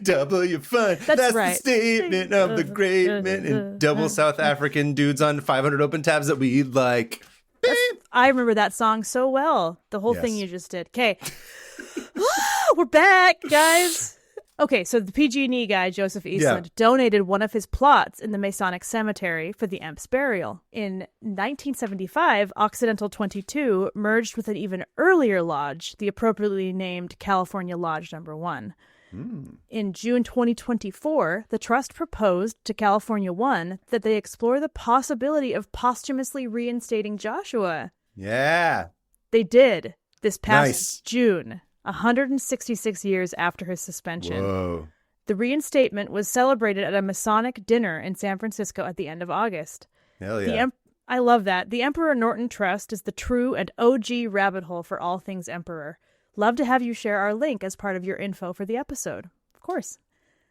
double your fun. That's right. The statement of the great men and double South African dudes on 500 open tabs that we like. I remember that song so well. The whole thing you just did. Okay. We're back, guys. Okay, so the PG&E guy, Joseph Eastland, donated one of his plots in the Masonic Cemetery for the Emp's burial. In 1975, Occidental 22 merged with an even earlier lodge, the appropriately named California Lodge Number 1. In June 2024, the trust proposed to California 1 that they explore the possibility of posthumously reinstating Joshua. Yeah. They did this past June. 166 years after his suspension. Whoa. The reinstatement was celebrated at a Masonic dinner in San Francisco at the end of August. Hell yeah. I love that. The Emperor Norton Trust is the true and OG rabbit hole for all things Emperor. Love to have you share our link as part of your info for the episode. Of course.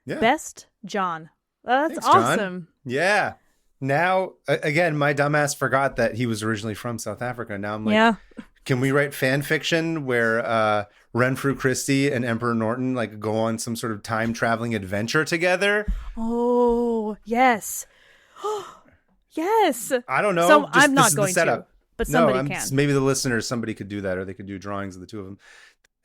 Yeah. Best, John. That's Thanks, awesome. John. Yeah. Now, again, my dumbass forgot that he was originally from South Africa. Now I'm like, can we write fan fiction where Renfrew Christie and Emperor Norton like go on some sort of time traveling adventure together? Oh, yes. Yes. I don't know. So I'm not going to, but somebody can. Maybe the listeners, somebody could do that, or they could do drawings of the two of them.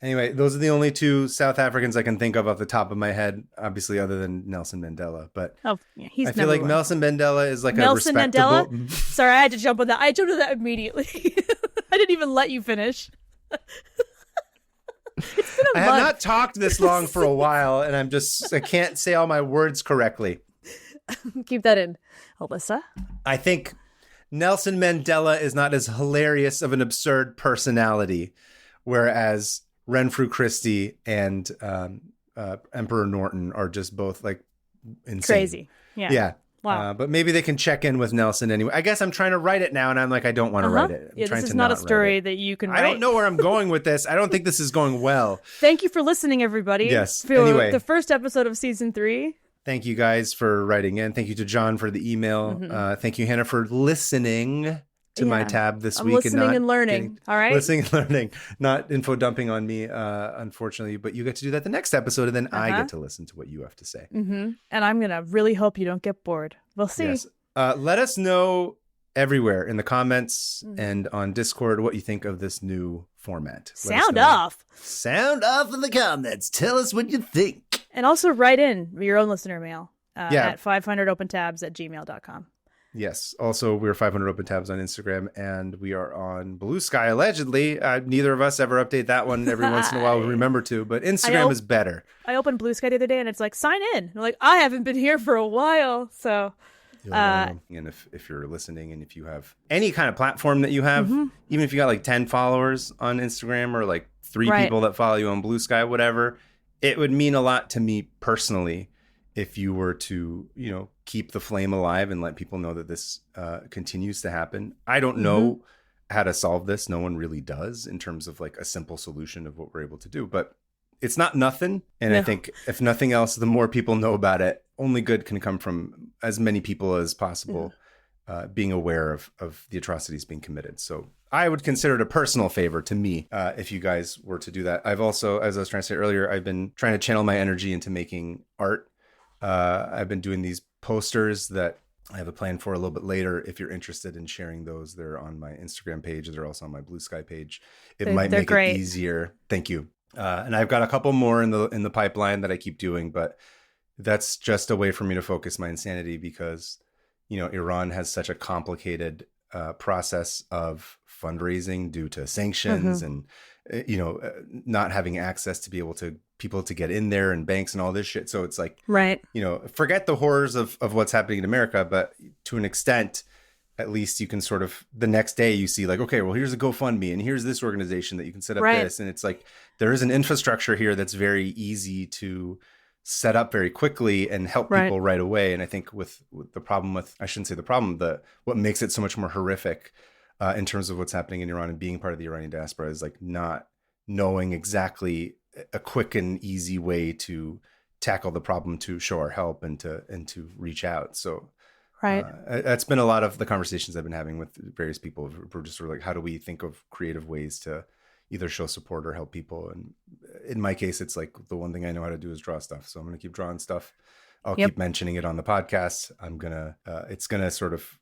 Anyway, those are the only two South Africans I can think of off the top of my head, obviously, other than Nelson Mandela. But he's I feel like Nelson Mandela is like Nelson a respectable... Mandela? Sorry, I had to jump on that. I jumped on that immediately. I didn't even let you finish. It's been a month. I have not talked this long for a while, and I can't say all my words correctly. Keep that in, Alyssa. I think Nelson Mandela is not as hilarious of an absurd personality, whereas Renfrew Christie and Emperor Norton are just both like insane. Crazy. Yeah. Wow. But maybe they can check in with Nelson anyway. I guess I'm trying to write it now, and I'm like, I don't want to write it. This is not a story that you can write. I don't know where I'm going with this. I don't think this is going well. Thank you for listening, everybody. Yes. For anyway, the first episode of season 3. Thank you guys for writing in. Thank you to John for the email. Thank you, Hannah, for listening to my tab this week. Listening and learning. All right. Listening and learning. Not info dumping on me, unfortunately, but you get to do that the next episode, and then I get to listen to what you have to say. And I'm going to really hope you don't get bored. We'll see. Yes. Let us know everywhere in the comments and on Discord what you think of this new format. Sound off. Sound off in the comments. Tell us what you think. And also write in your own listener mail at 500opentabs@gmail.com. Yes. Also, we're 500 Open Tabs on Instagram, and we are on Blue Sky, allegedly. Neither of us ever update that one. Every once in a while we remember to, but Instagram is better. I opened Blue Sky the other day, and it's like, sign in. And I'm like, I haven't been here for a while, so... and if you're listening, and if you have any kind of platform that you have, even if you got like 10 followers on Instagram or like 3 people that follow you on Blue Sky, whatever, it would mean a lot to me personally if you were to, keep the flame alive and let people know that this continues to happen. I don't know how to solve this. No one really does in terms of like a simple solution of what we're able to do, but it's not nothing. And I think if nothing else, the more people know about it, only good can come from as many people as possible being aware of the atrocities being committed. So I would consider it a personal favor to me if you guys were to do that. I've also, as I was trying to say earlier, I've been trying to channel my energy into making art. I've been doing these posters that I have a plan for a little bit later. If you're interested in sharing those, they're on my Instagram page. They're also on my Blue Sky page. It might make it easier. Thank you. And I've got a couple more in the pipeline that I keep doing, but that's just a way for me to focus my insanity because, Iran has such a complicated process of fundraising due to sanctions and, not having access to be able to people to get in there and banks and all this shit. So it's like, forget the horrors of what's happening in America, but to an extent, at least you can sort of the next day you see like, okay, well, here's a GoFundMe and here's this organization that you can set up this. And it's like, there is an infrastructure here that's very easy to set up very quickly and help people right away. And I think with the problem with, I shouldn't say the problem, what makes it so much more horrific in terms of what's happening in Iran and being part of the Iranian diaspora is like not knowing exactly a quick and easy way to tackle the problem, to show our help and to reach out. So that's been a lot of the conversations I've been having with various people. We're just sort of like, how do we think of creative ways to either show support or help people? And in my case, it's like the one thing I know how to do is draw stuff. So I'm going to keep drawing stuff. I'll keep mentioning it on the podcast. It's going to sort of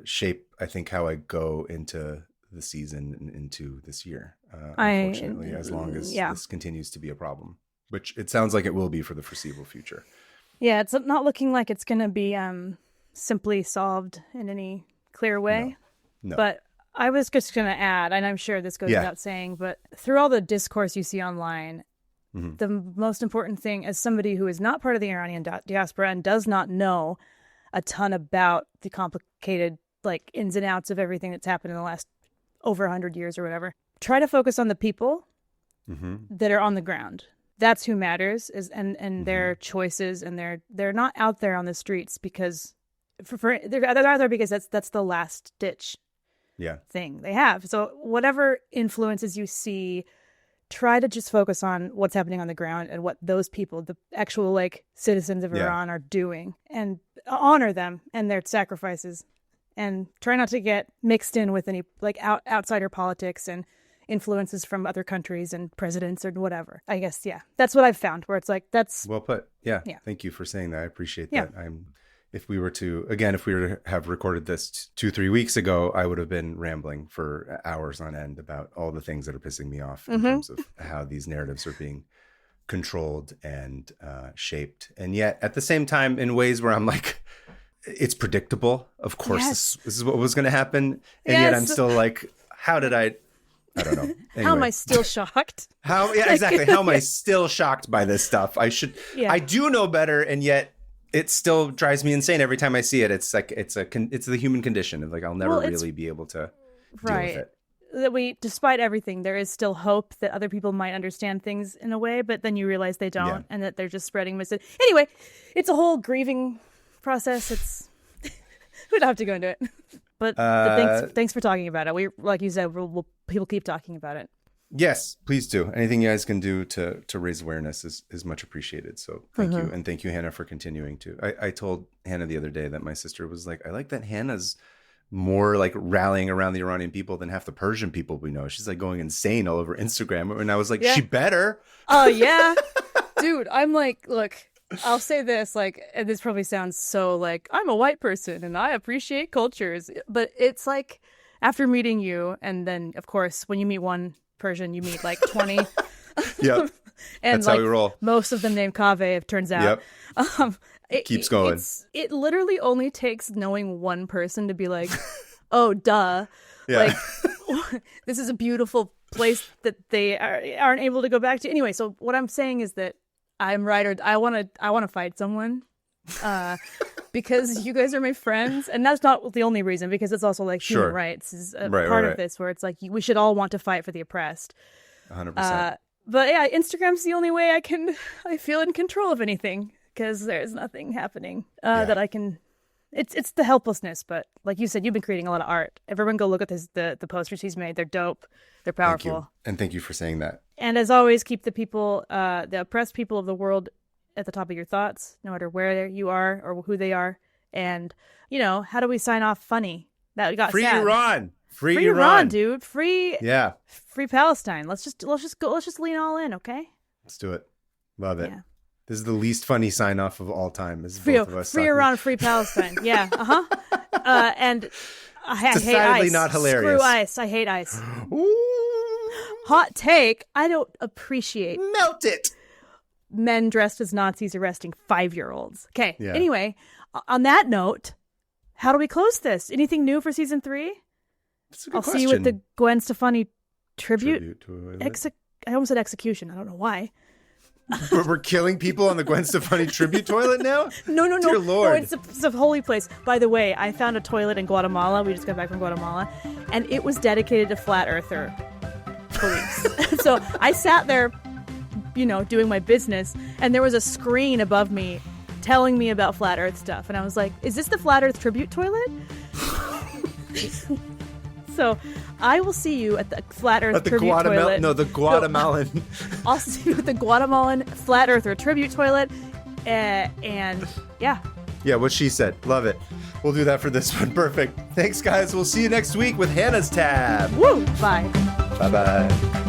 shape, I think, how I go into the season and into this year, unfortunately, as long as this continues to be a problem, which it sounds like it will be for the foreseeable future. Yeah, it's not looking like it's going to be simply solved in any clear way. No. But I was just going to add, and I'm sure this goes without saying, but through all the discourse you see online, the most important thing as somebody who is not part of the Iranian diaspora and does not know a ton about the complicated like ins and outs of everything that's happened in the last over 100 years or whatever, try to focus on the people that are on the ground. That's who matters and their choices, and they're not out there on the streets because they're out there because that's the last ditch thing they have. So whatever influences you see, try to just focus on what's happening on the ground and what those people, the actual like citizens of Iran, are doing, and honor them and their sacrifices, and try not to get mixed in with any like outsider politics and influences from other countries and presidents or whatever. I guess, that's what I've found, where it's like, that's well put. Yeah. Thank you for saying that. I appreciate that. If we were to have recorded this 2-3 weeks ago, I would have been rambling for hours on end about all the things that are pissing me off in terms of how these narratives are being controlled and shaped. And yet at the same time, in ways where I'm like, it's predictable. Of course, this is what was going to happen. And yet I'm still like, how did I don't know. Anyway. How am I still shocked? Exactly. How am I still shocked by this stuff? I do know better, and yet it still drives me insane every time I see it. It's like it's the human condition. Like I'll never really be able to deal with it. That despite everything, there is still hope that other people might understand things in a way, but then you realize they don't, and that they're just spreading misinformation. Anyway, it's a whole grieving process. We don't have to go into it. But thanks for talking about it. We, like you said, people keep talking about it. Yes, please do. Anything you guys can do to raise awareness is much appreciated. So thank you. And thank you, Hannah, for continuing to. I told Hannah the other day that my sister was like, I like that Hannah's more like rallying around the Iranian people than half the Persian people we know. She's like going insane all over Instagram. And I was like, she better. Oh, yeah. Dude, I'm like, look. I'll say this, like, and this probably sounds so like, I'm a white person and I appreciate cultures, but it's like after meeting you, and then of course when you meet one Persian, you meet like 20. Yep. And that's like how we roll. Most of them named Kaveh, it turns out. Yep. It keeps going. It literally only takes knowing one person to be like, oh, duh. Yeah. Like, this is a beautiful place that they aren't able to go back to. Anyway, so what I'm saying is that I'm right, or I want to fight someone because you guys are my friends, and that's not the only reason. Because it's also like human rights is a part of this, where it's like we should all want to fight for the oppressed. 100%. But yeah, Instagram's the only way I feel in control of anything, because there's nothing happening that I can. It's the helplessness, but like you said, you've been creating a lot of art. Everyone go look at the posters he's made. They're dope. They're powerful. Thank you. And thank you for saying that. And as always, keep the people, the oppressed people of the world at the top of your thoughts, no matter where you are or who they are. And, how do we sign off funny? That got Free sad. Iran. Free Iran, dude. Free Palestine. Let's just lean all in, okay? Let's do it. Love it. Yeah. This is the least funny sign off of all time. Is free both of us free Iran, free Palestine. Yeah. And I hate ice. Not hilarious. Screw ice. I hate ice. Hot take. I don't appreciate melt it. Men dressed as Nazis arresting 5-year-olds. Okay. Yeah. Anyway, on that note, how do we close this? Anything new for season 3? I'll see you at the Gwen Stefani tribute. I almost said execution. I don't know why. We're killing people on the Gwen Stefani tribute toilet now? No. Dear Lord. No, it's a holy place. By the way, I found a toilet in Guatemala. We just got back from Guatemala. And it was dedicated to flat earther beliefs. So I sat there, doing my business, and there was a screen above me telling me about flat earth stuff. And I was like, is this the flat earth tribute toilet? So I will see you at the flat earth tribute toilet. No, the Guatemalan. I'll see you at the Guatemalan flat earther tribute toilet. And yeah. Yeah, what she said. Love it. We'll do that for this one. Perfect. Thanks, guys. We'll see you next week with Hannah's Tab. Woo! Bye. Bye-bye.